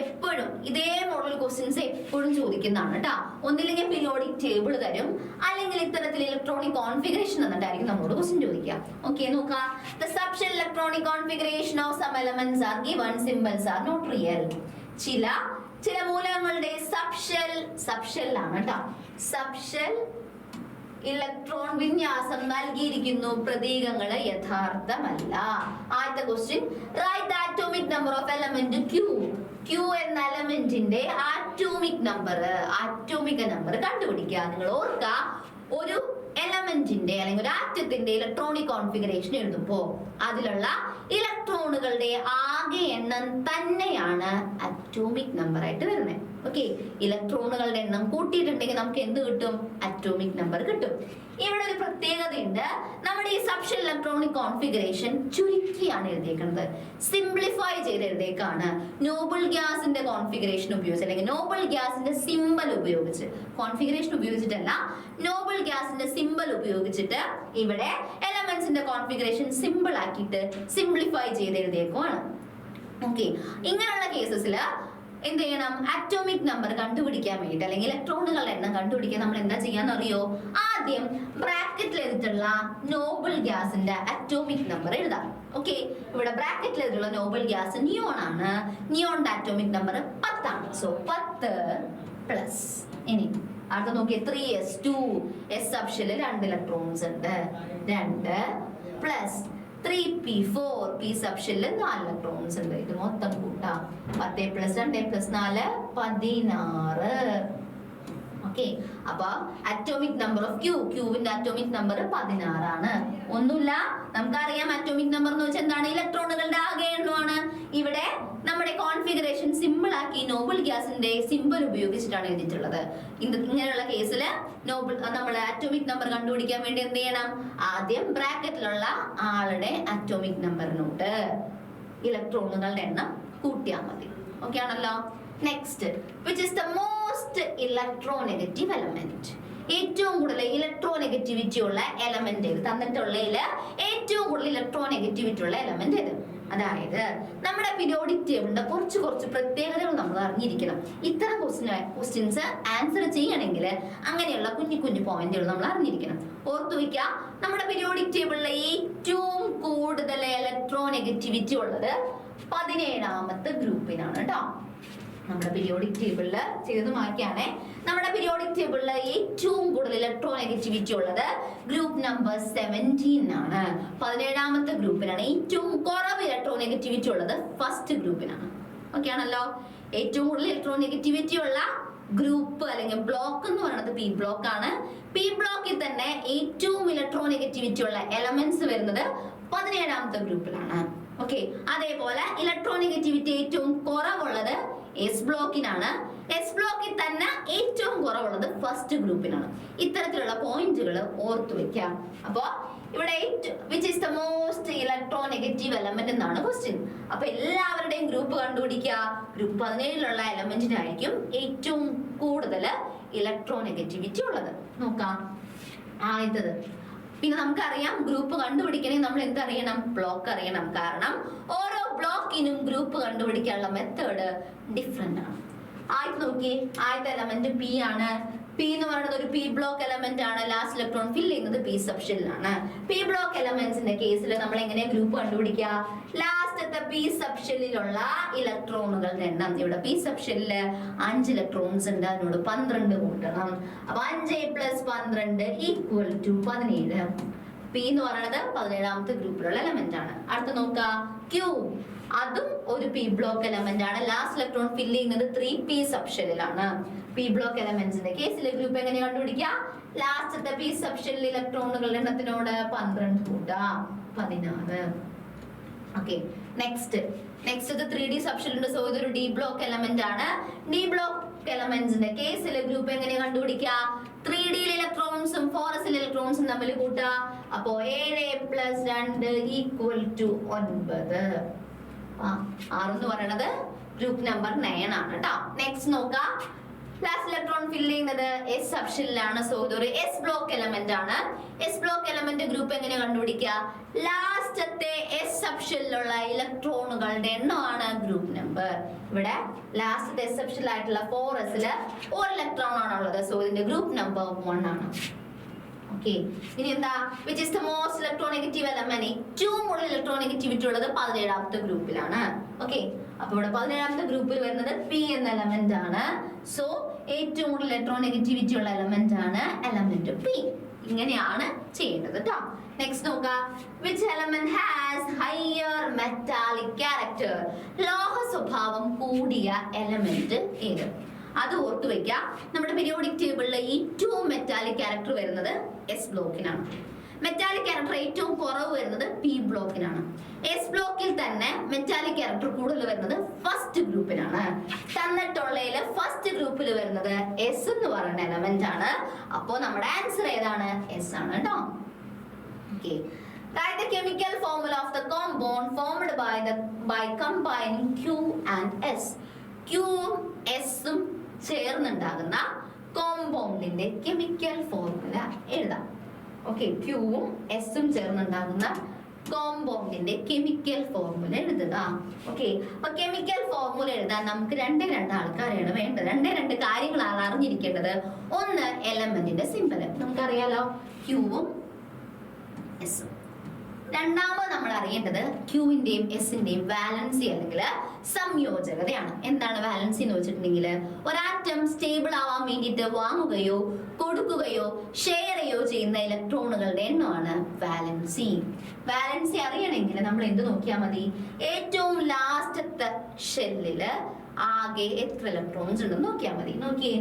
എപ്പോഴും ഇതേ മോഡൽ ക്വസ്റ്റ്യൻസ് എപ്പോഴും ചോദിക്കുന്നതാണ് കേട്ടോ. ഒന്നില്ലെങ്കിൽ പീരിയോഡിക് ടേബിൾ തരും, അല്ലെങ്കിൽ ഇത്തരത്തിൽ ഇലക്ട്രോണിക് കോൺഫിഗറേഷൻ എന്നിട്ടായിരിക്കും നമ്മളോട് ക്വസ്റ്റ്യൻ ചോദിക്കുക. ഓക്കെ, നോക്കാം. The subshell electronic configuration of some elements are given, symbols are not real. ചില മൂലകങ്ങളുടെ സബ്ഷെൽ ആണ് കേട്ടോ. സബ്ഷെൽ ഇലക്ട്രോൺ വിന്യാസം നൽകിയിരിക്കുന്നു, പ്രതീകങ്ങള് യഥാർത്ഥമല്ല. ആദ്യത്തെ question, write the atomic number of element Q. Q എന്ന എലമെന്റിന്റെ ആറ്റോമിക് നമ്പർ കണ്ടുപിടിക്കുക. നിങ്ങൾ ഓർക്കുക, ഒരു എലമെന്റിന്റെ അല്ലെങ്കിൽ ഒരു ആറ്റത്തിന്റെ ഇലക്ട്രോണിക് കോൺഫിഗറേഷൻ എഴുതുമ്പോ അതിലുള്ള ഇലക്ട്രോണുകളുടെ ആകെ എണ്ണം തന്നെയാണ് അറ്റോമിക് നമ്പർ ആയിട്ട് വരുന്നത്. ഓക്കെ, ഇലക്ട്രോണുകളുടെ എണ്ണം കൂട്ടിയിട്ടുണ്ടെങ്കിൽ നമുക്ക് എന്ത് കിട്ടും? അറ്റോമിക് നമ്പർ കിട്ടും. ഇവിടെ ഒരു പ്രത്യേകതയുണ്ട്. നമ്മുടെ ഈ സബ്ഷെൽ ഇലക്ട്രോണിക് കോൺഫിഗറേഷൻ ചുരുക്കിയാണ് എഴുതിയേക്കുന്നത്, സിംപ്ലിഫൈ ചെയ്ത് എഴുതിയേക്കാണ്. നോബിൾ ഗ്യാസിന്റെ കോൺഫിഗറേഷൻ ഉപയോഗിച്ച് അല്ലെങ്കിൽ നോബിൾ ഗ്യാസിന്റെ സിമ്പൽ ഉപയോഗിച്ച്, കോൺഫിഗറേഷൻ ഉപയോഗിച്ചിട്ടല്ല, നോബിൾ ഗ്യാസിന്റെ സിമ്പൽ ഉപയോഗിച്ചിട്ട് ഇവിടെ എലമെന്റ്സിന്റെ കോൺഫിഗറേഷൻ സിമ്പിൾ ആക്കിയിട്ട് സിംപ്ലിഫൈ ചെയ്ത് എഴുതിയേക്കുവാണ്. ഓക്കെ, ഇങ്ങനെയുള്ള കേസസിൽ എന്ത് ചെയ്യണം? അറ്റോമിക് നമ്പർ കണ്ടുപിടിക്കാൻ വേണ്ടിയിട്ട് അല്ലെങ്കിൽ ഇലക്ട്രോണുകളുടെ എണ്ണം കണ്ടുപിടിക്കാൻ നമ്മൾ എന്താ ചെയ്യാന്ന് അറിയോ? ആദ്യം ബ്രാക്കറ്റിൽ എഴുതിയിട്ടുള്ള നോബിൾ ഗ്യാസിന്റെ അറ്റോമിക് നമ്പർ എഴുതാം. ഓക്കെ, ഇവിടെ ബ്രാക്കറ്റിൽ എഴുതിയുള്ള നോബിൾ ഗ്യാസ് നിയോൺ ആണ്. നിയോണിന്റെ അറ്റോമിക് നമ്പർ 10 ആണ്. സോ 10 പ്ലസ്, ഇനി അടുത്ത നോക്കിയേ 3s2. S സബ്ഷെല്ലിൽ 2 ഇലക്ട്രോൺസ് ഉണ്ട്. 2 പ്ലസ് 3p4. P സബ്ഷെല്ലിൽ 4 ഇലക്ട്രോൺസ് ഉണ്ട്. ഇത് മൊത്തം കൂട്ടാം. 10 പ്ലസ് 2 പ്ലസ് 4 16. ഓക്കെ, അപ്പൊ അറ്റോമിക് നമ്പർ ഓഫ് ക്യൂവിന്റെ അറ്റോമിക് നമ്പർ 16 ആണ്. ഒന്നുമില്ല, നമുക്കറിയാം അറ്റോമിക് നമ്പർ എന്ന് വെച്ചാൽ എന്താണ്? ഇലക്ട്രോണുകളുടെ ആകെ എണ്ണമാണ്. ഇവിടെ നമ്മുടെ കോൺഫിഗറേഷൻ സിമ്പിൾ ആക്കി നോബിൾ ഗ്യാസിന്റെ സിമ്പിൾ ഉപയോഗിച്ചിട്ടാണ് എഴുതിയിട്ടുള്ളത്. ഇങ്ങനെയുള്ള കേസിൽ നമ്മൾ അറ്റോമിക് നമ്പർ കണ്ടുപിടിക്കാൻ വേണ്ടി എന്ത് ചെയ്യണം? ആദ്യം ബ്രാക്കറ്റിലുള്ള ആളുടെ അറ്റോമിക് നമ്പറിനോട്ട് ഇലക്ട്രോണുകളുടെ എണ്ണം കൂട്ടിയാൽ മതി. ഓക്കെ ആണല്ലോ. Next, which is the most electronegative element? ഏറ്റവും കൂടുതൽ ഇലക്ട്രോനെഗറ്റിവിറ്റി ഉള്ള എലമെന്റ് ഏത്? തന്നിട്ടുള്ളതിൽ ഏറ്റവും കൂടുതൽ ഇലക്ട്രോനെഗറ്റിവിറ്റി ഉള്ള എലമെന്റ് ഏത്? അതായത് നമ്മുടെ പീരിയോഡിക് ടേബിളിന്റെ കുറച്ച് പ്രത്യേകതകൾ നമ്മൾ അറിഞ്ഞിരിക്കണം. ഇത്തരം ക്വസ്റ്റ്യൻസ് ആൻസർ ചെയ്യണമെങ്കിൽ അങ്ങനെയുള്ള കുഞ്ഞു പോയിന്റുകൾ നമ്മൾ അറിഞ്ഞിരിക്കണം. ഓർത്തു വയ്ക്കുക, നമ്മുടെ പീരിയോഡിക് ടേബിളിലെ ഏറ്റവും കൂടുതൽ ഇലക്ട്രോനെഗറ്റിവിറ്റി ഉള്ളത് 17ാമത്തെ ഗ്രൂപ്പിനാണ് കേട്ടോ. നമ്മുടെ പീരിയോഡിക് ടേബിളിൽ ചെയ്ത് മാറ്റിയാണേ. നമ്മുടെ പീരിയോഡിക് ടേബിളിൽ ഏറ്റവും കൂടുതൽ ഇലക്ട്രോനെഗറ്റിവിറ്റി ഉള്ളത് ഗ്രൂപ്പ് നമ്പർ 17 ആണ്. 17ാമത്തെ ഗ്രൂപ്പിനാണ്. ഏറ്റവും കുറവ് ഇലക്ട്രോനെഗറ്റിവിറ്റി ഉള്ളത് ഫസ്റ്റ് ഗ്രൂപ്പിനാണ്. ഓക്കെ ആണല്ലോ. ഏറ്റവും കൂടുതൽ ഇലക്ട്രോനെഗറ്റിവിറ്റി ഉള്ള ഗ്രൂപ്പ് അല്ലെങ്കിൽ ബ്ലോക്ക് എന്ന് പറയുന്നത് പി ബ്ലോക്ക് ആണ്. പി ബ്ലോക്കിൽ തന്നെ ഏറ്റവും ഇലക്ട്രോനെഗറ്റിവിറ്റി ഉള്ള എലമെന്റ്സ് വരുന്നത് 17ാമത്തെ ഗ്രൂപ്പിലാണ്. ഓക്കെ, അതേപോലെ ഇലക്ട്രോനെഗറ്റിവിറ്റി ഏറ്റവും കുറവുള്ളത് എസ് ബ്ലോക്കിനാണ്. എസ് ബ്ലോക്കിൽ തന്നെ ഏറ്റവും കുറവുള്ളത് ഫസ്റ്റ് ഗ്രൂപ്പിനാണ്. ഇത്തരത്തിലുള്ള പോയിന്റുകൾ ഓർത്തു വെക്കാം. അപ്പോ ഇവിടെ which is the most electronegative element എന്നാണ് ക്വസ്റ്റ്യൻ. അപ്പൊ എല്ലാവരുടെയും ഗ്രൂപ്പ് കണ്ടുപിടിക്കുക. ഗ്രൂപ്പ് 17 എലമെന്റിനായിരിക്കും ഏറ്റവും കൂടുതൽ ഇലക്ട്രോനെഗറ്റിവിറ്റി ഉള്ളത്. നോക്കാം ആദ്യത്തത്. പിന്നെ നമുക്കറിയാം ഗ്രൂപ്പ് കണ്ടുപിടിക്കണമെങ്കിൽ നമ്മൾ എന്തറിയണം? ബ്ലോക്ക് അറിയണം. കാരണം ഓരോ ബ്ലോക്കിനും ഗ്രൂപ്പ് കണ്ടുപിടിക്കാനുള്ള മെത്തേഡ് ഡിഫറെന്റ് ആണ്. ആദ്യത്തെ നോക്കി, ആദ്യത്തെ എലമെന്റ് പി ആണ്. പി എന്ന് പറയുന്നത് ഒരു പി ബ്ലോക്ക് എലമെന്റ് ആണ്. ലാസ്റ്റ് ഇലക്ട്രോൺ ഫിൽ ചെയ്യുന്നത് പി സബ്ഷെല്ലിലാണ്. പി ബ്ലോക്ക് എലമെന്റ്സിന്റെ കേസിൽ നമ്മൾ എങ്ങനെ ഗ്രൂപ്പ് കണ്ടുപിടിക്കുക? ലാസ്റ്റത്തെ പി സബ്ഷെല്ലിലുള്ള ഇലക്ട്രോണുകളുടെ എണ്ണം. ഇവിടെ പി സബ്ഷെല്ലില് 5 ഇലക്ട്രോൺസ് ഉണ്ട്, അതിനോട് 12 കൂട്ടണം. അപ്പൊ 5 + 12 = 17. പി എന്ന് പറയുന്നത് 17ാമത്തെ ഗ്രൂപ്പിലുള്ള എലമെന്റ് ആണ്. അടുത്ത് നോക്കുക, ക്യൂ. അതും ഒരു പി ബ്ലോക്ക് എലമെന്റ് ആണ്. ലാസ്റ്റ് ഇലക്ട്രോൺ ഫിൽ ചെയ്യുന്നത് 3p സബ്ഷെല്ലിലാണ്. പി ബ്ലോക്ക് എലമെന്റ്സിന്റെ കേസിലെ ഗ്രൂപ്പ് എങ്ങനെ കണ്ടുപിടിക്കുക? ലാസ്റ്റത്തെ പി സബ്ഷെല്ലിൽ ഇലക്ട്രോണുകളുടെ എണ്ണത്തിനോട് 12 കൂട്ടാം, 16. ഓക്കെ, നെക്സ്റ്റ് 3d സബ്ഷെൽ ഉണ്ട്. സോ ഇതൊരു ഡി ബ്ലോക്ക് എലമെന്റ് ആണ്. ഡി ബ്ലോക്ക് എലമെന്റ്സിന്റെ കേസിലെ ഗ്രൂപ്പ് എങ്ങനെ കണ്ടുപിടിക്കുക? 3d ഇലക്ട്രോൺസും 4s ഇലക്ട്രോൺസും തമ്മിൽ കൂട്ടുക. അപ്പോ 7 + 2 = 9. 6 എന്ന് പറയുന്നത് ഗ്രൂപ്പ് നമ്പർ 9 ആണ് കേട്ടോ. നെക്സ്റ്റ് നോക്കാം, ലാസ്റ്റ് ഇലക്ട്രോൺ ഫിൽ ചെയ്യുന്നത് എസ് സബ്ഷെല്ലിലാണ്. സോ ഇതൊരു എസ് ബ്ലോക്ക് എലമെന്റ് ആണ്. എസ് ബ്ലോക്ക് എലമെന്റ് ഗ്രൂപ്പ് എങ്ങനെ കണ്ടുപിടിക്കുക? ലാസ്റ്റത്തെ എസ് സബ്ഷെല്ലിലുള്ള ഇലക്ട്രോണുകളുടെ എണ്ണമാണ് ഗ്രൂപ്പ് നമ്പർ. ഇവിടെ ലാസ്റ്റത്തെ എസ് സബ്ഷെൽ ആയിട്ടുള്ള 4s-ൽ 1 ഇലക്ട്രോൺ ആണുള്ളത്. സോ ഇതിന്റെ ഗ്രൂപ്പ് നമ്പർ 1 ആണ്. ഓക്കെ, ഇനി എന്താ? Which is the most electronegative element? ഏറ്റവും കൂടുതൽ ഇലക്ട്രോനെഗറ്റിവിറ്റി ഉള്ളത് 17ാമത്തെ ഗ്രൂപ്പിലാണ്. ഓക്കെ, അപ്പൊ ഇവിടെ 17ാമത്തെ ഗ്രൂപ്പിൽ വരുന്നത് പി എന്ന എലമെന്റ് ആണ്. സോ ഏറ്റവും കൂടുതൽ ഇലക്ട്രോനെഗറ്റിവിറ്റി ഉള്ള എലമെന്റ് ആണ് എലമെന്റ് പി. ഇങ്ങനെയാണ് ചെയ്യേണ്ടത് കേട്ടോ. നെക്സ്റ്റ് നോക്കാം, which element has higher metallic character? ലോഹ സ്വഭാവം കൂടിയ എലമെന്റ് ഏത്? അത് ഓർത്തു വെക്കുക. നമ്മുടെ പീരിയോഡിക് ടേബിളിൽ ഏറ്റവും മെറ്റാലിക് ക്യാരക്ടർ വരുന്നത് എസ് ബ്ലോക്കിനാണ്. മെറ്റാലിക് ക്യാരക്ടർ ഏറ്റവും കുറവ് വരുന്നത് പി ബ്ലോക്കിനാണ്. എസ് ബ്ലോക്കിൽ തന്നെ മെറ്റാലിക് ക്യാരക്ടർ കൂടുതൽ വരുന്നത് ഫസ്റ്റ് ഗ്രൂപ്പിനാണ്. തന്നിട്ടുള്ളതിൽ ഫസ്റ്റ് ഗ്രൂപ്പിൽ വരുന്നത് എസ് എന്ന് പറയുന്ന എലമെന്റ് ആണ്. അപ്പോ നമ്മുടെ ആൻസർ ഏതാണ്? എസ് ആണ് കേട്ടോ. Okay, write the chemical formula of the compound formed by combining Q and S. Q ഉം S ഉം ചേർന്നുണ്ടാകുന്ന കോമ്പൗണ്ടിന്റെ കെമിക്കൽ ഫോർമുല എഴുതാം. ഓക്കെ, ക്യൂവും എസും ചേർന്നുണ്ടാകുന്ന കോമ്പൗണ്ടിന്റെ കെമിക്കൽ ഫോർമുല എഴുതുക. ഓക്കെ, അപ്പൊ കെമിക്കൽ ഫോർമുല എഴുതാൻ നമുക്ക് രണ്ട് ആൾക്കാരാണ് വേണ്ടത്. രണ്ട് കാര്യങ്ങളാണ് അറിഞ്ഞിരിക്കേണ്ടത്. ഒന്ന്, എലമെന്റിന്റെ സിമ്പൽ നമുക്കറിയാലോ, ക്യൂവും എസും. രണ്ടാമത് നമ്മൾ അറിയേണ്ടത് ക്യൂവിന്റെയും എസിന്റെയും വാലൻസി അല്ലെങ്കിൽ സംയോജകതയാണ്. എന്താണ് വാലൻസി എന്ന് വെച്ചിട്ടുണ്ടെങ്കിൽ, ഒരാറ്റം സ്റ്റേബിൾ ആവാൻ വേണ്ടിയിട്ട് വാങ്ങുകയോ കൊടുക്കുകയോ ഷെയർ ചെയ്യോ ചെയ്യുന്ന ഇലക്ട്രോണുകളുടെ എണ്ണമാണ് വാലൻസി. വാലൻസി അറിയണമെങ്കിൽ നമ്മൾ എന്ത് നോക്കിയാൽ മതി? ഏറ്റവും ലാസ്റ്റത്തെ ഷെല്ലില് ആകെ എത്ര ഇലക്ട്രോൺസ് ഉണ്ടെന്ന് നോക്കിയാൽ മതി. നോക്കിയേ,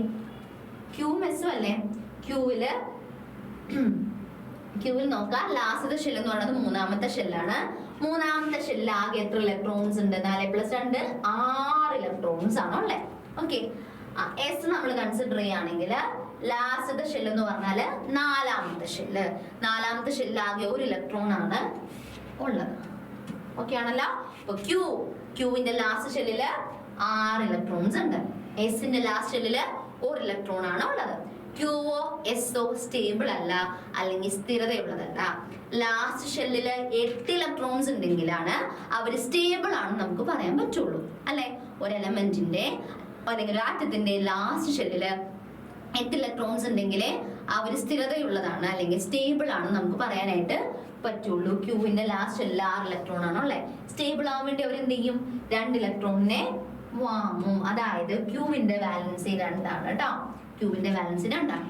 ക്യൂവും എസും അല്ലേ? ക്യൂവിൽ നോക്കാം, ലാസ്റ്റത്തെ ഷെൽ എന്ന് പറയുന്നത് 3ാമത്തെ ഷെല്ലാണ്. 3ാമത്തെ ഷെല്ലിൽ ആകെ എത്ര ഇലക്ട്രോൺസ് ഉണ്ട്? 4 + 2 6 ഇലക്ട്രോൺസ് ആണല്ലേ. ഓക്കെ, എസ് നമ്മൾ കൺസിഡർ ചെയ്യുകയാണെങ്കിൽ ലാസ്റ്റത്തെ ഷെൽ എന്ന് പറഞ്ഞാല് 4ാമത്തെ ഷെല്ല്. 4ാമത്തെ ഷെല്ലിൽ ആകെ 1 ഇലക്ട്രോൺ ആണ് ഉള്ളത്. ഓക്കെ ആണല്ലോ. അപ്പൊ ക്യൂവിന്റെ ലാസ്റ്റ് ഷെല്ലില് 6 ഇലക്ട്രോൺസ് ഉണ്ട്. എസിന്റെ ലാസ്റ്റ് ഷെല്ലില് 1 ഇലക്ട്രോൺ ആണ് ഉള്ളത്. ക്യൂവോ എസോ സ്റ്റേബിൾ അല്ല, അല്ലെങ്കിൽ സ്ഥിരതയുള്ളതല്ല. ലാസ്റ്റ് ഷെല്ലില് 8 ഇലക്ട്രോൺസ് ഉണ്ടെങ്കിലാണ് അവർ സ്റ്റേബിൾ ആണെന്ന് നമുക്ക് പറയാൻ പറ്റുള്ളൂ, അല്ലെ? ഒരു എലമെന്റിന്റെ അല്ലെങ്കിൽ ഒരു ആറ്റത്തിന്റെ ലാസ്റ്റ് ഷെല്ലില് 8 ഇലക്ട്രോൺസ് ഉണ്ടെങ്കിൽ അവർ സ്ഥിരതയുള്ളതാണ് അല്ലെങ്കിൽ സ്റ്റേബിൾ ആണെന്ന് നമുക്ക് പറയാനായിട്ട് പറ്റുള്ളൂ. ക്യൂവിന്റെ ലാസ്റ്റ് ഷെല്ലിൽ 6 ഇലക്ട്രോൺ ആണോ അല്ലെ? സ്റ്റേബിൾ ആവാൻ വേണ്ടി അവർ എന്ത് ചെയ്യും? 2 ഇലക്ട്രോണിനെ വാങ്ങും. അതായത് ക്യൂവിന്റെ വാലൻസി 2 ആണ് കേട്ടോ. ക്യൂവിന്റെ വാലൻസി 2 ആണ്,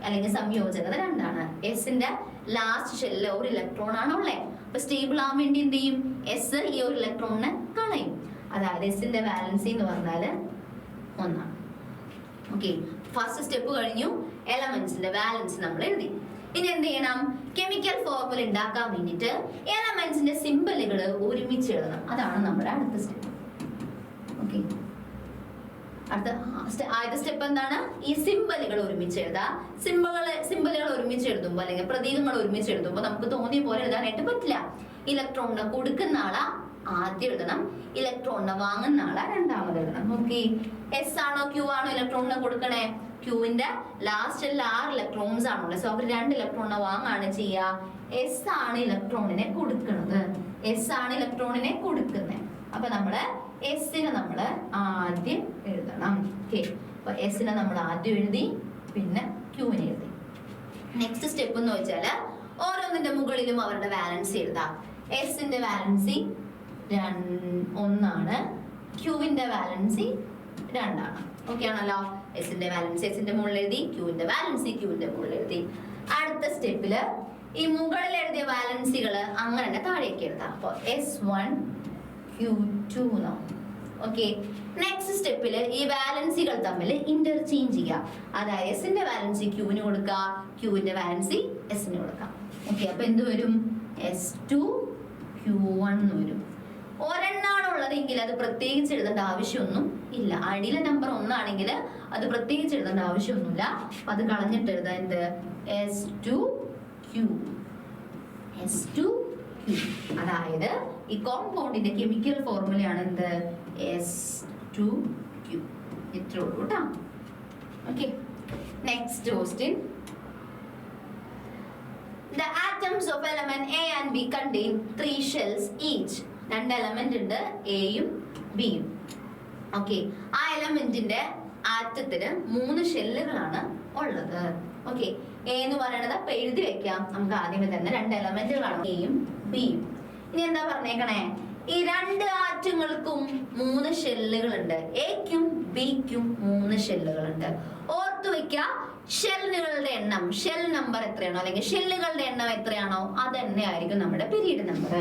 അല്ലെങ്കിൽ സംയോജകത 2 ആണ്. എസിന്റെ ലാസ്റ്റ് ഷെല്ലിൽ 1 ഇലക്ട്രോൺ ആണുള്ളേ. അപ്പൊ സ്റ്റേബിൾ ആവാൻ വേണ്ടി എന്ത് ചെയ്യും? എസ് ഈ 1 ഇലക്ട്രോണിനെ കളയും. അതായത് എസിന്റെ വാലൻസി എന്ന് പറഞ്ഞാല് 1 ആണ്. ഓക്കെ, ഫസ്റ്റ് സ്റ്റെപ്പ് കഴിഞ്ഞു. എലമെന്റ്സിന്റെ വാലൻസ് നമ്മൾ എഴുതി. ഇനി എന്ത് ചെയ്യണം? കെമിക്കൽ ഫോർമുല ഉണ്ടാക്കാൻ വേണ്ടിയിട്ട് എലമെന്റ്സിന്റെ സിംബലുകൾ ഒരുമിച്ച് എഴുതണം. അതാണ് നമ്മുടെ അടുത്ത സ്റ്റെപ്പ്. ഓക്കെ, ആദ്യത്തെ സ്റ്റെപ്പ് എന്താണ്? ഈ സിമ്പലുകൾ ഒരുമിച്ച് എഴുതാം. സിമ്പലുകൾ ഒരുമിച്ച് എഴുതുമ്പോൾ അല്ലെങ്കിൽ പ്രതീകങ്ങൾ ഒരുമിച്ച് എഴുതുമ്പോൾ നമുക്ക് തോന്നിയ പോലെ എഴുതാനായിട്ട് പറ്റില്ല. ഇലക്ട്രോണിനെ കൊടുക്കുന്ന ആളാ ആദ്യം എഴുതണം, ഇലക്ട്രോണിനെ വാങ്ങുന്ന ആളാ രണ്ടാമത് എഴുതണം. ഓക്കെ, എസ് ആണോ ക്യൂ ആണോ ഇലക്ട്രോണിനെ കൊടുക്കണേ? ക്യൂവിന്റെ ലാസ്റ്റിൽ 6 ഇലക്ട്രോൺസ് ആണുള്ളത്. സോ അവർ 2 ഇലക്ട്രോണിനെ വാങ്ങാണ് ചെയ്യുക. എസ് ആണ് ഇലക്ട്രോണിനെ കൊടുക്കുന്നത്. എസ് ആണ് ഇലക്ട്രോണിനെ കൊടുക്കുന്നത്. അപ്പൊ നമ്മള് എസിനെ നമ്മള് ആദ്യം എഴുതണം. ഓക്കെ, അപ്പൊ എസിനെ നമ്മൾ ആദ്യം എഴുതി, പിന്നെ ക്യൂവിനെ എഴുതി. നെക്സ്റ്റ് സ്റ്റെപ്പ് എന്ന് വെച്ചാല് ഓരോന്നിന്റെ മുകളിലും അവരുടെ വാലൻസി എഴുതാം. എസിന്റെ വാലൻസി 1 ക്യൂവിന്റെ വാലൻസി 2 ഓക്കെ ആണല്ലോ. എസിന്റെ വാലൻസി എസിന്റെ മുകളിൽ എഴുതി, ക്യൂവിന്റെ വാലൻസി ക്യൂവിന്റെ മുകളിൽ എഴുതി. അടുത്ത സ്റ്റെപ്പില് ഈ മുകളിൽ എഴുതിയ വാലൻസികള് അങ്ങനെ തന്നെ താഴേക്ക് എഴുതാം. അപ്പൊ S1 Q2 എന്നോ. ഓക്കെ, നെക്സ്റ്റ് സ്റ്റെപ്പില് ഈ വാലൻസികൾ തമ്മിൽ ഇന്റർചേഞ്ച് ചെയ്യാം. അതായത് എസിന്റെ വാലൻസി ക്യൂവിന് കൊടുക്കുക, ക്യൂവിന്റെ വാലൻസി എസിന് കൊടുക്കാം. ഓക്കെ, അപ്പൊ എന്ത് വരും? S2 Q1 എന്ന് വരും. ഒരെണ്ണാണുള്ളതെങ്കിൽ അത് പ്രത്യേകിച്ച് എഴുതേണ്ട ആവശ്യമൊന്നും ഇല്ല. അടിയിലെ നമ്പർ 1 ആണെങ്കിൽ അത് പ്രത്യേകിച്ച് എഴുതേണ്ട ആവശ്യമൊന്നുമില്ല. അപ്പൊ അത് കളഞ്ഞിട്ട് എഴുതാം. എന്ത്? S2 Q. അതായത് ഈ കോമ്പൗണ്ടിന്റെ കെമിക്കൽ ഫോർമുലയാണ് എന്ത്? S2Q. ഇത്രേ ഉള്ളൂ കേട്ടോ. Okay, next question. The atoms of element A and B contain 3 shells each. 2 element ഉണ്ട്, എയും ബിയും. ഓക്കെ, ആ എലമെന്റിന്റെ ആറ്റത്തിന് 3 ഷെല്ലുകളാണ് ഉള്ളത്. ഓക്കെ, എ എന്ന് പറയുന്നത് അപ്പൊ എഴുതി വെക്കാം നമുക്ക് ആദ്യമേ തന്നെ. 2 എലമെന്റുകളാണ് എയും ബിയും. ഇനി എന്താ പറഞ്ഞേക്കണേ? ഈ 2 ആറ്റങ്ങൾക്കും 3 ഷെല്ലുകൾ ഉണ്ട്. എക്കും ബിക്കും 3 ഷെല്ലുകൾ ഉണ്ട്. ഓർത്തു വെക്ക, ഷെല്ലുകളുടെ എണ്ണം, ഷെൽ നമ്പർ എത്രയാണോ അല്ലെങ്കിൽ ഷെല്ലുകളുടെ എണ്ണം എത്രയാണോ അത് തന്നെ ആയിരിക്കും നമ്മുടെ പീരീഡ് നമ്പർ.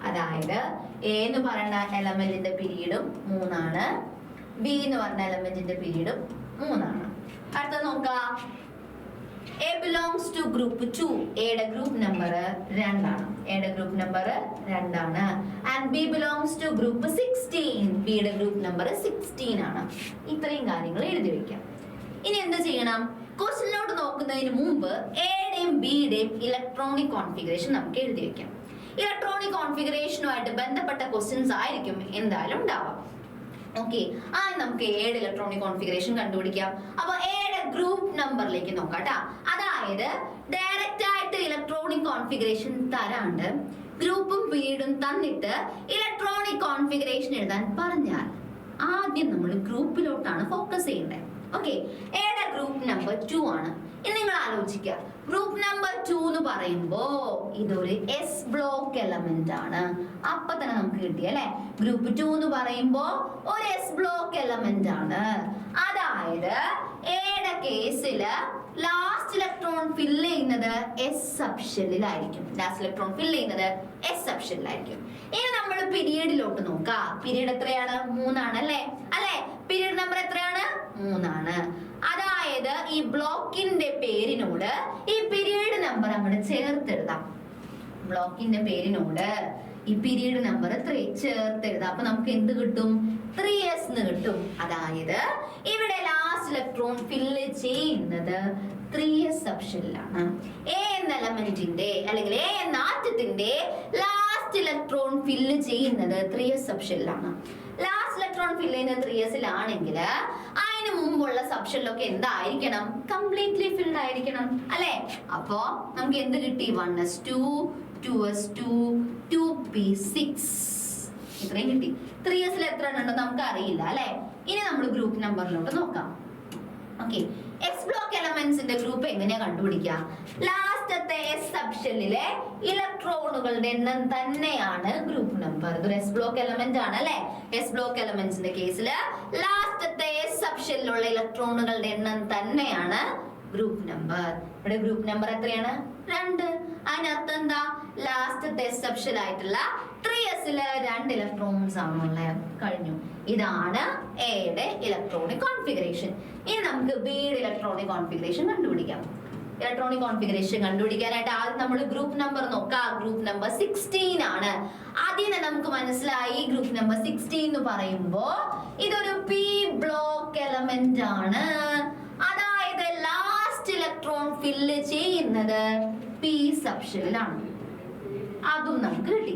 അതായത് എ എന്ന് പറയുന്ന എലമെന്റിന്റെ പീരീഡും 3, ബി എന്ന് പറഞ്ഞ എലമെന്റിന്റെ പീരീഡും 3. അടുത്ത നോക്കാം. A belongs to group 2. എയുടെ ഗ്രൂപ്പ് നമ്പർ 2. എയുടെ group number 2. And B belongs to group 16. ബിയുടെ ഗ്രൂപ്പ് നമ്പർ 16 ആണ്. ഇത്രയും കാര്യങ്ങൾ എഴുതി വെക്കാം. ഇനി എന്ത് ചെയ്യണം? ക്വസ്റ്റ്യനിലോട്ട് നോക്കുന്നതിന് മുമ്പ് എയുടെയും ബിയുടെയും ഇലക്ട്രോണിക് കോൺഫിഗറേഷൻ നമുക്ക് എഴുതി വെക്കാം. ഇലക്ട്രോണിക് കോൺഫിഗറേഷനുമായിട്ട് ബന്ധപ്പെട്ട ക്വസ്റ്റ്യൻസ് ആയിരിക്കും എന്തായാലും ഉണ്ടാവാം. ഓക്കെ, നമുക്ക് എയുടെ ഇലക്ട്രോണിക് കോൺഫിഗറേഷൻ കണ്ടുപിടിക്കാം. അപ്പൊ എയുടെ ഗ്രൂപ്പ് നമ്പറിലേക്ക് നോക്കാം. അതായത് ഡയറക്റ്റ് ആയിട്ട് ഇലക്ട്രോണിക് കോൺഫിഗറേഷൻ തരാണ്ട് ഗ്രൂപ്പും പീരീഡും തന്നിട്ട് ഇലക്ട്രോണിക് കോൺഫിഗറേഷൻ എഴുതാൻ പറഞ്ഞാൽ ആദ്യം നമ്മൾ ഗ്രൂപ്പിലോട്ടാണ് ഫോക്കസ് ചെയ്യേണ്ടത്. ഓക്കെ, എയുടെ ഗ്രൂപ്പ് നമ്പർ 2 ആണ്. ഇനി നിങ്ങൾ ആലോചിക്കുക, ഗ്രൂപ്പ് നമ്പർ 2 എന്ന് പറയുമ്പോ ഇതൊരു എസ് ബ്ലോക്ക് എലമെന്റ് ആണ്. അപ്പൊ തന്നെ നമുക്ക് കിട്ടി അല്ലെ? ഗ്രൂപ്പ് 2 എന്ന് പറയുമ്പോ ഒരു എസ് ബ്ലോക്ക് എലമെന്റ് ആണ്. അതായത് എയുടെ കേസില് ലാസ്റ്റ് ഇലക്ട്രോൺ ഫില്ല് ചെയ്യുന്നത് എസ് സബ്ഷെല്ലിലായിരിക്കും. ലാസ്റ്റ് ഇലക്ട്രോൺ ഫില്ല് ചെയ്യുന്നത് എസ് സബ്ഷെല്ലിലായിരിക്കും. ഇനി നമ്മൾ പീരീഡിലോട്ട് നോക്കാം. പീരീഡ് എത്രയാണ്? 3 ആണ് അല്ലെ? പീരീഡ് നമ്പർ എത്രയാണ്? 3 ആണ്. അതായത് ഈ ബ്ലോക്കിന്റെ പേരിനോട് ഈ പീരീഡ് നമ്പർ അങ്ങോട്ട് ചേർത്തെഴുതാം. ബ്ലോക്കിന്റെ പേരിനോട് ഈ പീരീഡ് നമ്പർ ചേർത്തെഴുതാം. അപ്പൊ നമുക്ക് എന്ത് കിട്ടും? 3s എന്ന് കിട്ടും. അതായത് ഇവിടെ ലാസ്റ്റ് ഇലക്ട്രോൺ ഫില്ല് ചെയ്യുന്നത് 3s സബ്ഷെല്ലിലാണ്. എ എന്ന എലമെന്റിന്റെ അല്ലെങ്കിൽ എ എന്ന ആറ്റത്തിന്റെ ലാസ്റ്റ് ഇലക്ട്രോൺ ഫില്ല് ചെയ്യുന്നത് 3s സബ്ഷെല്ലിലാണ്. ലാസ്റ്റ് ഇലക്ട്രോൺ ഫില്ല് ചെയ്യുന്നത് 3sലാണെങ്കിൽ അതിന് മുമ്പുള്ള സബ്ഷെല്ലൊക്കെ എന്തായിരിക്കണം? കംപ്ലീറ്റ്ലി ഫിൽഡ് ആയിരിക്കണം അല്ലെ? അപ്പോ നമുക്ക് എന്ത് കിട്ടി? 1s2 2s2 2p6 ഇത്രയും കിട്ടി. 3sൽ എത്ര ഉണ്ടോ നമുക്ക് അറിയില്ല അല്ലെ? ഇനി നമ്മൾ ഗ്രൂപ്പ് നമ്പറിലോട്ട് നോക്കാം. ഓക്കെ, എസ് ബ്ലോക്ക് എലമെന്റ്സിന്റെ ഗ്രൂപ്പ് എങ്ങനെയാ കണ്ടുപിടിക്കുക? ലാസ്റ്റത്തെ എസ് സബ്ഷെല്ലിലെ ഇലക്ട്രോണുകളുടെ എണ്ണം തന്നെയാണ് ഗ്രൂപ്പ് നമ്പർ. ഇതൊരു എസ് ബ്ലോക്ക് എലമെന്റ് ആണ് അല്ലെ? എസ് ബ്ലോക്ക് എലമെന്റ്സിന്റെ കേസില് ലാസ്റ്റത്തെ എസ് സബ്ഷെല്ലിലുള്ള ഇലക്ട്രോണുകളുടെ എണ്ണം തന്നെയാണ് ഗ്രൂപ്പ് നമ്പർ. ഇവിടെ ഗ്രൂപ്പ് നമ്പർ എത്രയാണ്? 2. അതിനർത്ഥം എന്താ? ലാസ്റ്റത്തെ എസ് സബ്ഷെൽ ആയിട്ടുള്ള 3sല് 2 ഇലക്ട്രോൺസ് ആണുള്ളത്. കഴിഞ്ഞു. ഇതാണ് എയുടെ ഇലക്ട്രോണിക് കോൺഫിഗറേഷൻ. ഇനി നമുക്ക് ബിയുടെ ഇലക്ട്രോണിക് കോൺഫിഗറേഷൻ കണ്ടുപിടിക്കാം. ഇലക്ട്രോണിക് കോൺഫിഗറേഷൻ കണ്ടുപിടിക്കാനായിട്ട് ആദ്യം നമ്മൾ ഗ്രൂപ്പ് നമ്പർ നോക്കാം. ഗ്രൂപ്പ് നമ്പർ 16 ആണ്. അതിനെ നമുക്ക് മനസ്സിലായി ഗ്രൂപ്പ് നമ്പർ 16 എന്ന് പറയുമ്പോ ഇതൊരു പി ബ്ലോക്ക് എലമെന്റ് ആണ്. അതായത് ലാസ്റ്റ് ഇലക്ട്രോൺ ഫില്ല് ചെയ്യുന്നത് പി സബ്ഷെല്ലിലാണ്. അതും നമുക്ക് കിട്ടി.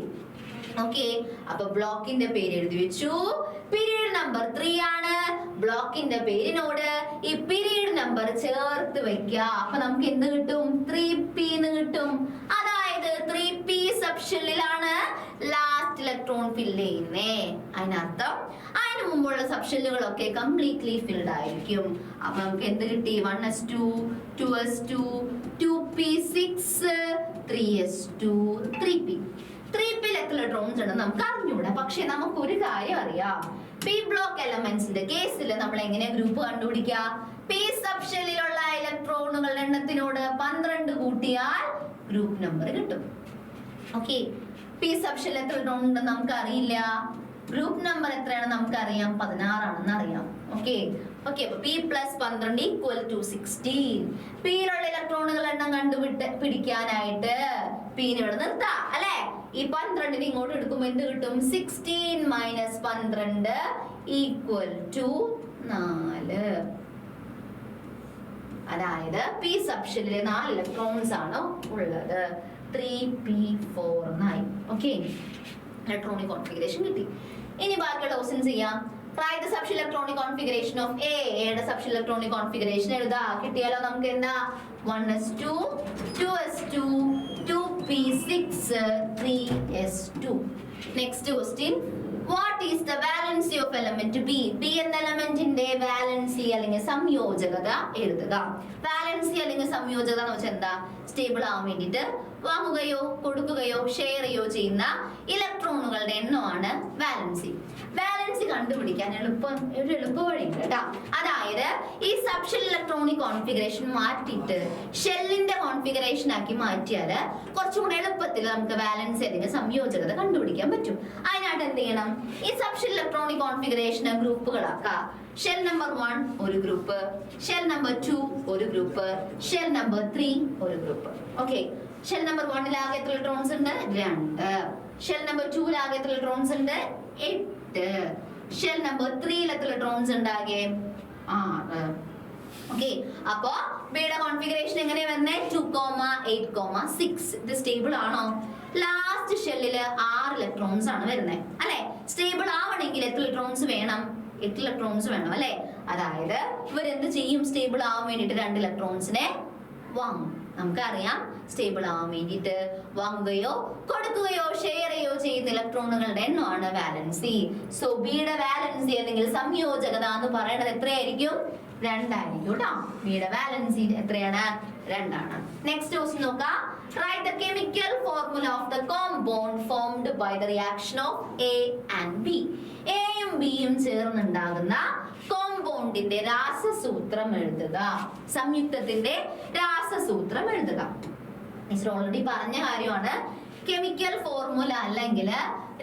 ഓക്കെ, അപ്പൊ ബ്ലോക്കിന്റെ പേര് എഴുതി വെച്ചു. പീരീഡ് നമ്പർ 3 ആണ്. ബ്ലോക്കിന്റെ പേരിനോട് ഈ പീരീഡ് നമ്പർ ചേർത്ത് വെക്ക. അപ്പൊ നമുക്ക് എന്ത് കിട്ടും? 3p എന്ന് കിട്ടും. അതായത് 3p സബ്ഷെല്ലിലാണ് ലാസ്റ്റ് ഇലക്ട്രോൺ ഫില്ല് ചെയ്യുന്നേ. അതിനർത്ഥം അതിന് മുമ്പുള്ള സബ്ഷെല്ലുകളൊക്കെ കംപ്ലീറ്റ്ലി ഫിൽഡ് ആയിരിക്കും. അപ്പൊ നമുക്ക് എന്ത് കിട്ടി? 1s2 2s2 2p6 3s2 3p. 3p എത്ര ഇലക്ട്രോൺസ് ഉണ്ടെന്ന് നമുക്ക് അറിഞ്ഞൂടാ. പക്ഷെ നമുക്ക് ഒരു കാര്യം അറിയാം. പി ബ്ലോക്ക് എലമെന്റ്സിന്റെ കേസിൽ നമ്മൾ എങ്ങനെ ഗ്രൂപ്പ് കണ്ടുപിടിക്കുക? പി സബ്ഷെല്ലിലുള്ള ഇലക്ട്രോണുകളുടെ എണ്ണത്തിനോട് 12 കൂട്ടിയാൽ ഗ്രൂപ്പ് നമ്പർ കിട്ടും. ഓക്കെ, പി സബ്ഷെല്ലിൽ എത്ര ഇലക്ട്രോൺ ഉണ്ടെന്ന് നമുക്ക് അറിയില്ല. ഗ്രൂപ്പ് നമ്പർ എത്രയാണെന്ന് നമുക്ക് അറിയാം, 16 ആണെന്ന് അറിയാം. ഓക്കെ ഓക്കെ, അപ്പൊ p + 12 = 16. പിയിലുള്ള ഇലക്ട്രോണുകളുടെ എണ്ണം പിടിക്കാനായിട്ട് പീനെ ഇവിടെ നിർത്താം അല്ലെ. ഈ 12 ഇങ്ങോട്ട് എടുക്കുമ്പോൾ എന്ത് കിട്ടും? 16 - 12 = 4. അതായത് പി സബ്ഷെല്ലിൽ 4 ഇലക്ട്രോൺസ് ആണ് ഉള്ളത്. 3p4 എന്നായി. ഓക്കെ, ഇലക്ട്രോണിക് കോൺഫിഗറേഷൻ കിട്ടി. ഇനി ബാക്കിയുള്ള ക്വസ്റ്റ്യൻസ് ചെയ്യാം. Write the subshell electronic configuration of A. യുടെ subshell electronic configuration എഴുതാ. കിട്ടിയാലോ നമുക്ക് എന്താ? 1s2 2s2 2p6 3s2. Next question. What is the valency of element B? B എന്ന എലമെന്റിന്റെ വാലൻസി അല്ലെങ്കിൽ സംയോജകത എഴുതുക. വാലൻസി അല്ലെങ്കിൽ സംയോജകത എന്ന് വെച്ചാൽ എന്താ? സ്റ്റേബിൾ ആവാൻ വേണ്ടിയിട്ട് വാങ്ങുകയോ കൊടുക്കുകയോ ഷെയർ ചെയ്യോ ചെയ്യുന്ന ഇലക്ട്രോണുകളുടെ എണ്ണമാണ് വാലൻസി. വാലൻസി കണ്ടുപിടിക്കാൻ ഒരു എളുപ്പ വഴിയുണ്ട് കേട്ടോ. അതായത് ഈ സബ്ഷെൽ ഇലക്ട്രോണിക് കോൺഫിഗറേഷൻ മാറ്റിയിട്ട് ഷെല്ലിന്റെ കോൺഫിഗറേഷൻ ആക്കി മാറ്റിയാൽ കുറച്ചും കൂടെ എളുപ്പത്തിൽ നമുക്ക് വാലൻസി അല്ലെങ്കിൽ സംയോജകത കണ്ടുപിടിക്കാൻ പറ്റും. അതിനായിട്ട് എന്ത് ചെയ്യണം? ഈ സബ്ഷെൽ ഇലക്ട്രോണിക് കോൺഫിഗറേഷനെ ഗ്രൂപ്പുകളാക്കാം. ഷെൽ നമ്പർ 1 ഒരു ഗ്രൂപ്പ്, ഷെൽ നമ്പർ 2 ഒരു ഗ്രൂപ്പ്, ഷെൽ നമ്പർ 3 ഒരു ഗ്രൂപ്പ്. ഓക്കെ, ഷെൽ നമ്പർ 1 ആകെ എത്ര ഇലക്ട്രോൺസ് ഉണ്ട്? 2. ഷെൽ നമ്പർ 2 ആകെ എത്ര ഇലക്ട്രോൺസ് ഉണ്ട്? 8. ഷെൽ നമ്പർ 3 എത്ര ഇലക്ട്രോൺസ് ഉണ്ടാകെ? 6. ഓക്കെ, അപ്പോ ബിയുടെ കോൺഫിഗറേഷൻ എങ്ങനെയാ വരുന്നത്? 2, 8, 6. ഇത് സ്റ്റേബിൾ ആണോ? ലാസ്റ്റ് ഷെല്ലില് 6 ഇലക്ട്രോൺസ് ആണ് വരുന്നത് അല്ലെ. സ്റ്റേബിൾ ആവണമെങ്കിൽ എത്ര ഇലക്ട്രോൺസ് വേണം? 8 ഇലക്ട്രോൺസ് വേണം അല്ലെ. അതായത് ഇവരെന്ത് ചെയ്യും? സ്റ്റേബിൾ ആവാൻ വേണ്ടിട്ട് 2 ഇലക്ട്രോൺസിനെ വാങ്ങും. നമുക്കറിയാം സ്റ്റേബിൾ ആവാൻ വേണ്ടിയിട്ട് വാങ്ങുകയോ കൊടുക്കുകയോ ഷെയർ ചെയ്യോ ചെയ്യുന്ന ഇലക്ട്രോണുകളുടെ എണ്ണമാണ് വാലൻസി. സോ ബിയുടെ വാലൻസി അല്ലെങ്കിൽ സംയോജകത എന്ന് പറയുന്നത് എത്രയായിരിക്കും? 2 ആയിരിക്കും കേട്ടോ. ബിയുടെ വാലൻസി എത്രയാണ്? 2 ആണ്. നെക്സ്റ്റ് ക്വസ്റ്റ്യൻ നോക്കാം. Write the chemical formula of the compound formed by the reaction of A and B. എയും ബിയും ചേർന്നുണ്ടാകുന്ന കോമ്പൗണ്ടിന്റെ രാസസൂത്രം എഴുതുക. സംയുക്തത്തിന്റെ രാസസൂത്രം എഴുതുക. ഓൾറെഡി പറഞ്ഞ കാര്യമാണ്. കെമിക്കൽ ഫോർമുല അല്ലെങ്കിൽ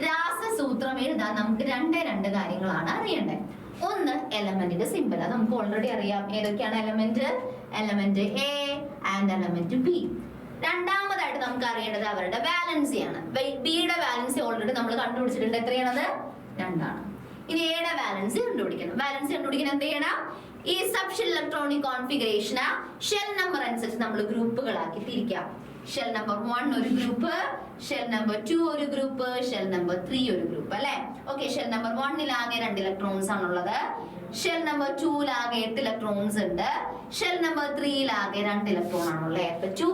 രാസസൂത്രം എഴുതാൻ നമുക്ക് 2 കാര്യങ്ങളാണ് അറിയേണ്ടത്. ഒന്ന് എലമെന്റിന്റെ സിമ്പൽ. അത് നമുക്ക് ഓൾറെഡി അറിയാം. ഏതൊക്കെയാണ് element? Element A and element B. രണ്ടാമതായിട്ട് നമുക്ക് അറിയേണ്ടത് അവരുടെ വാലൻസിയാണ്. ബിയുടെ വാലൻസി ഓൾറെഡി നമ്മൾ കണ്ടുപിടിച്ചിട്ടുണ്ട്. എത്രയാണത്? 2 ആണ്. ഇനി എയുടെ വാലൻസി കണ്ടുപിടിക്കണം. വാലൻസി കണ്ടുപിടിക്കാൻ എന്ത് ചെയ്യണം? ഈ സബ്ഷെൽ ഇലക്ട്രോണിക് കോൺഫിഗറേഷന് ഷെൽ നമ്പർ അനുസരിച്ച് നമ്മൾ ഗ്രൂപ്പുകളാക്കി തിരിക്കാം. ഷെൽ നമ്പർ 1 ഒരു ഗ്രൂപ്പ്, ഷെൽ നമ്പർ 2 ഒരു ഗ്രൂപ്പ്, ഷെൽ നമ്പർ 3 ഒരു ഗ്രൂപ്പ് അല്ലെ. ഓക്കെ, ഷെൽ നമ്പർ 1 ആകെ 2 ഇലക്ട്രോൺസ് ആണുള്ളത്. ഷെൽ നമ്പർ 2 ആകെ 8 ഇലക്ട്രോൺസ് ഉണ്ട്. ഷെൽ നമ്പർ 3 ആകെ 2 ഇലക്ട്രോൺ ആണുള്ളത്. അപ്പൊ 2,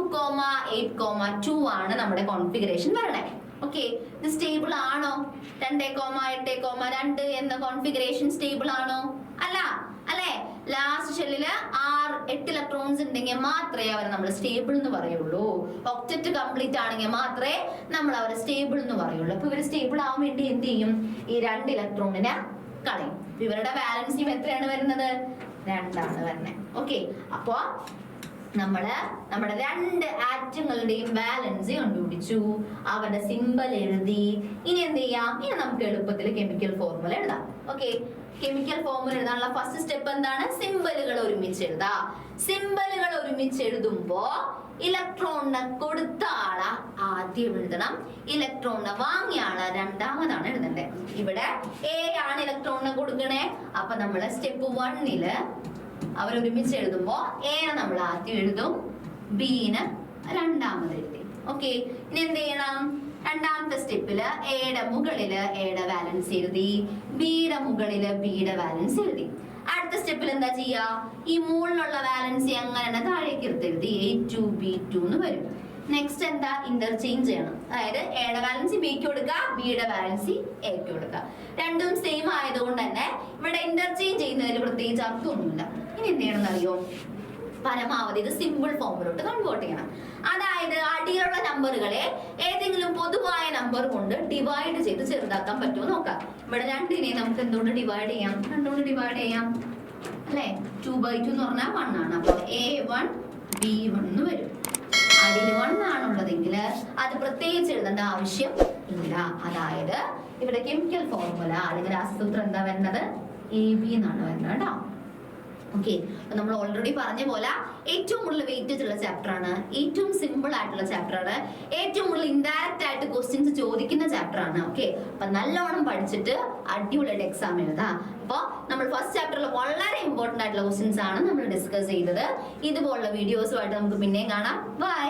8, 2 ആണ് നമ്മുടെ കോൺഫിഗറേഷൻ വരണേ. ഓക്കെ, ഇത് സ്റ്റേബിൾ ആണോ? 2, 8, 2 എന്ന കോൺഫിഗറേഷൻ സ്റ്റേബിൾ ആണോ? അല്ല അല്ലെ. ലാസ്റ്റ് ഷെല്ലില് 8 ഇലക്ട്രോൺസ് ഉണ്ടെങ്കിൽ മാത്രമേ അവരെ നമ്മൾ സ്റ്റേബിൾ എന്ന് പറയുള്ളൂ. ഒക്ടറ്റ് കംപ്ലീറ്റ് ആണെങ്കിൽ മാത്രമേ നമ്മൾ അവരെ സ്റ്റേബിൾ എന്ന് പറയുള്ളൂ. അപ്പൊ ഇവര് സ്റ്റേബിൾ ആവാൻ വേണ്ടി എന്ത് ചെയ്യും? ഈ 2 ഇലക്ട്രോണിനെ കളയും. ഇവരുടെ വാലൻസിയും എത്രയാണ് വരുന്നത്? 2 ആണ് വരുന്നത്. ഓക്കെ, അപ്പൊ നമ്മുടെ രണ്ട് ആറ്റങ്ങളുടെയും ബാലൻസ് കണ്ടുപിടിച്ചു, അവരുടെ സിമ്പൽ എഴുതി. ഇനി എന്ത് ചെയ്യാം? ഇനി നമുക്ക് എളുപ്പത്തിൽ കെമിക്കൽ ഫോർമുല എഴുതാം. ഓക്കെ, കെമിക്കൽ ഫോർമുല എഴുതാനുള്ള ഫസ്റ്റ് സ്റ്റെപ്പ് എന്താണ്? സിമ്പലുകൾ ഒരുമിച്ച് എഴുതാം. സിമ്പലുകൾ ഒരുമിച്ച് എഴുതുമ്പോ ഇലക്ട്രോണിനെ കൊടുത്ത ആളെ ആദ്യം എഴുതണം, ഇലക്ട്രോണിനെ വാങ്ങിയ ആളെ രണ്ടാമതാണ് എഴുതണ്ടേ. ഇവിടെ എ ആണ് ഇലക്ട്രോണിനെ കൊടുക്കണേ. അപ്പൊ നമ്മള് സ്റ്റെപ്പ് 1 അവരൊരുമിച്ച് എഴുതുമ്പോ എനെ നമ്മൾ ആദ്യം എഴുതും, ബിനെ രണ്ടാമത് എഴുതി. ഓക്കെ, ഇനി എന്ത് ചെയ്യണം? രണ്ടാമത്തെ സ്റ്റെപ്പില് എയുടെ മുകളില് എയുടെ വാലൻസ് എഴുതി, ബിയുടെ മുകളില് ബിയുടെ വാലൻസ് എഴുതി. അടുത്ത സ്റ്റെപ്പിൽ എന്താ ചെയ്യാ? ഈ മുകളിലുള്ള വാലൻസ് അങ്ങനെ താഴേക്ക് എഴുതി A2 B2 എന്ന് വരും. നെക്സ്റ്റ് എന്താ? ഇന്റർചേഞ്ച് ചെയ്യണം. അതായത് എയുടെ വാലൻസി ബിക്ക് കൊടുക്കുക, ബിയുടെ വാലൻസി എക്ക് കൊടുക്കുക. രണ്ടും സെയിം ആയതുകൊണ്ട് തന്നെ ഇവിടെ ഇന്റർചേഞ്ച് ചെയ്യുന്നതിൽ പ്രത്യേകിച്ച് അർത്ഥമൊന്നുമില്ല. ഇനി എന്ത് ചെയ്യണം അറിയോ? പരമാവധി ഇത് സിമ്പിൾ ഫോമിലോട്ട് കൺവേർട്ട് ചെയ്യണം. അതായത് അടിയിലുള്ള നമ്പറുകളെ ഏതെങ്കിലും പൊതുവായ നമ്പർ കൊണ്ട് ഡിവൈഡ് ചെയ്ത് ചെറുതാക്കാൻ പറ്റുമോ നോക്കാം. ഇവിടെ 2നെ നമുക്ക് എന്തുകൊണ്ട് ഡിവൈഡ് ചെയ്യാം? 2 കൊണ്ട് ഡിവൈഡ് ചെയ്യാം അല്ലെ. 2/2 എന്ന് പറഞ്ഞാൽ 1 ആണ്. അപ്പൊ A1 B1 എന്ന് വരും. അടിയിൽ 1 ആണുള്ളതെങ്കിൽ അത് പ്രത്യേകിച്ച് എഴുതേണ്ട ആവശ്യം ഇല്ല. അതായത് ഇവിടെ കെമിക്കൽ ഫോർമുല അല്ലെങ്കിൽ രാസസൂത്രം എന്താ വരുന്നത്? AB എന്നാണ് വരുന്നത് കേട്ടോ. ഓക്കെ, നമ്മൾ ഓൾറെഡി പറഞ്ഞ പോലെ ഏറ്റവും കൂടുതൽ വെയിറ്റേജ് ഉള്ള ചാപ്റ്റർ ആണ്, ഏറ്റവും സിമ്പിൾ ആയിട്ടുള്ള ചാപ്റ്റർ ആണ്, ഏറ്റവും കൂടുതൽ ഇൻഡയറക്റ്റ് ആയിട്ട് ക്വസ്റ്റ്യൻസ് ചോദിക്കുന്ന ചാപ്റ്റർ ആണ്. ഓക്കെ, അപ്പൊ നല്ലോണം പഠിച്ചിട്ട് അടിപൊളിയായിട്ട് എക്സാം എഴുതാം. അപ്പൊ നമ്മൾ ഫസ്റ്റ് ചാപ്റ്ററിൽ വളരെ ഇമ്പോർട്ടന്റ് ആയിട്ടുള്ള ക്വസ്റ്റ്യൻസ് ആണ് നമ്മൾ ഡിസ്കസ് ചെയ്തത്. ഇതുപോലുള്ള വീഡിയോസുമായിട്ട് നമുക്ക് പിന്നെയും കാണാം. ബൈ.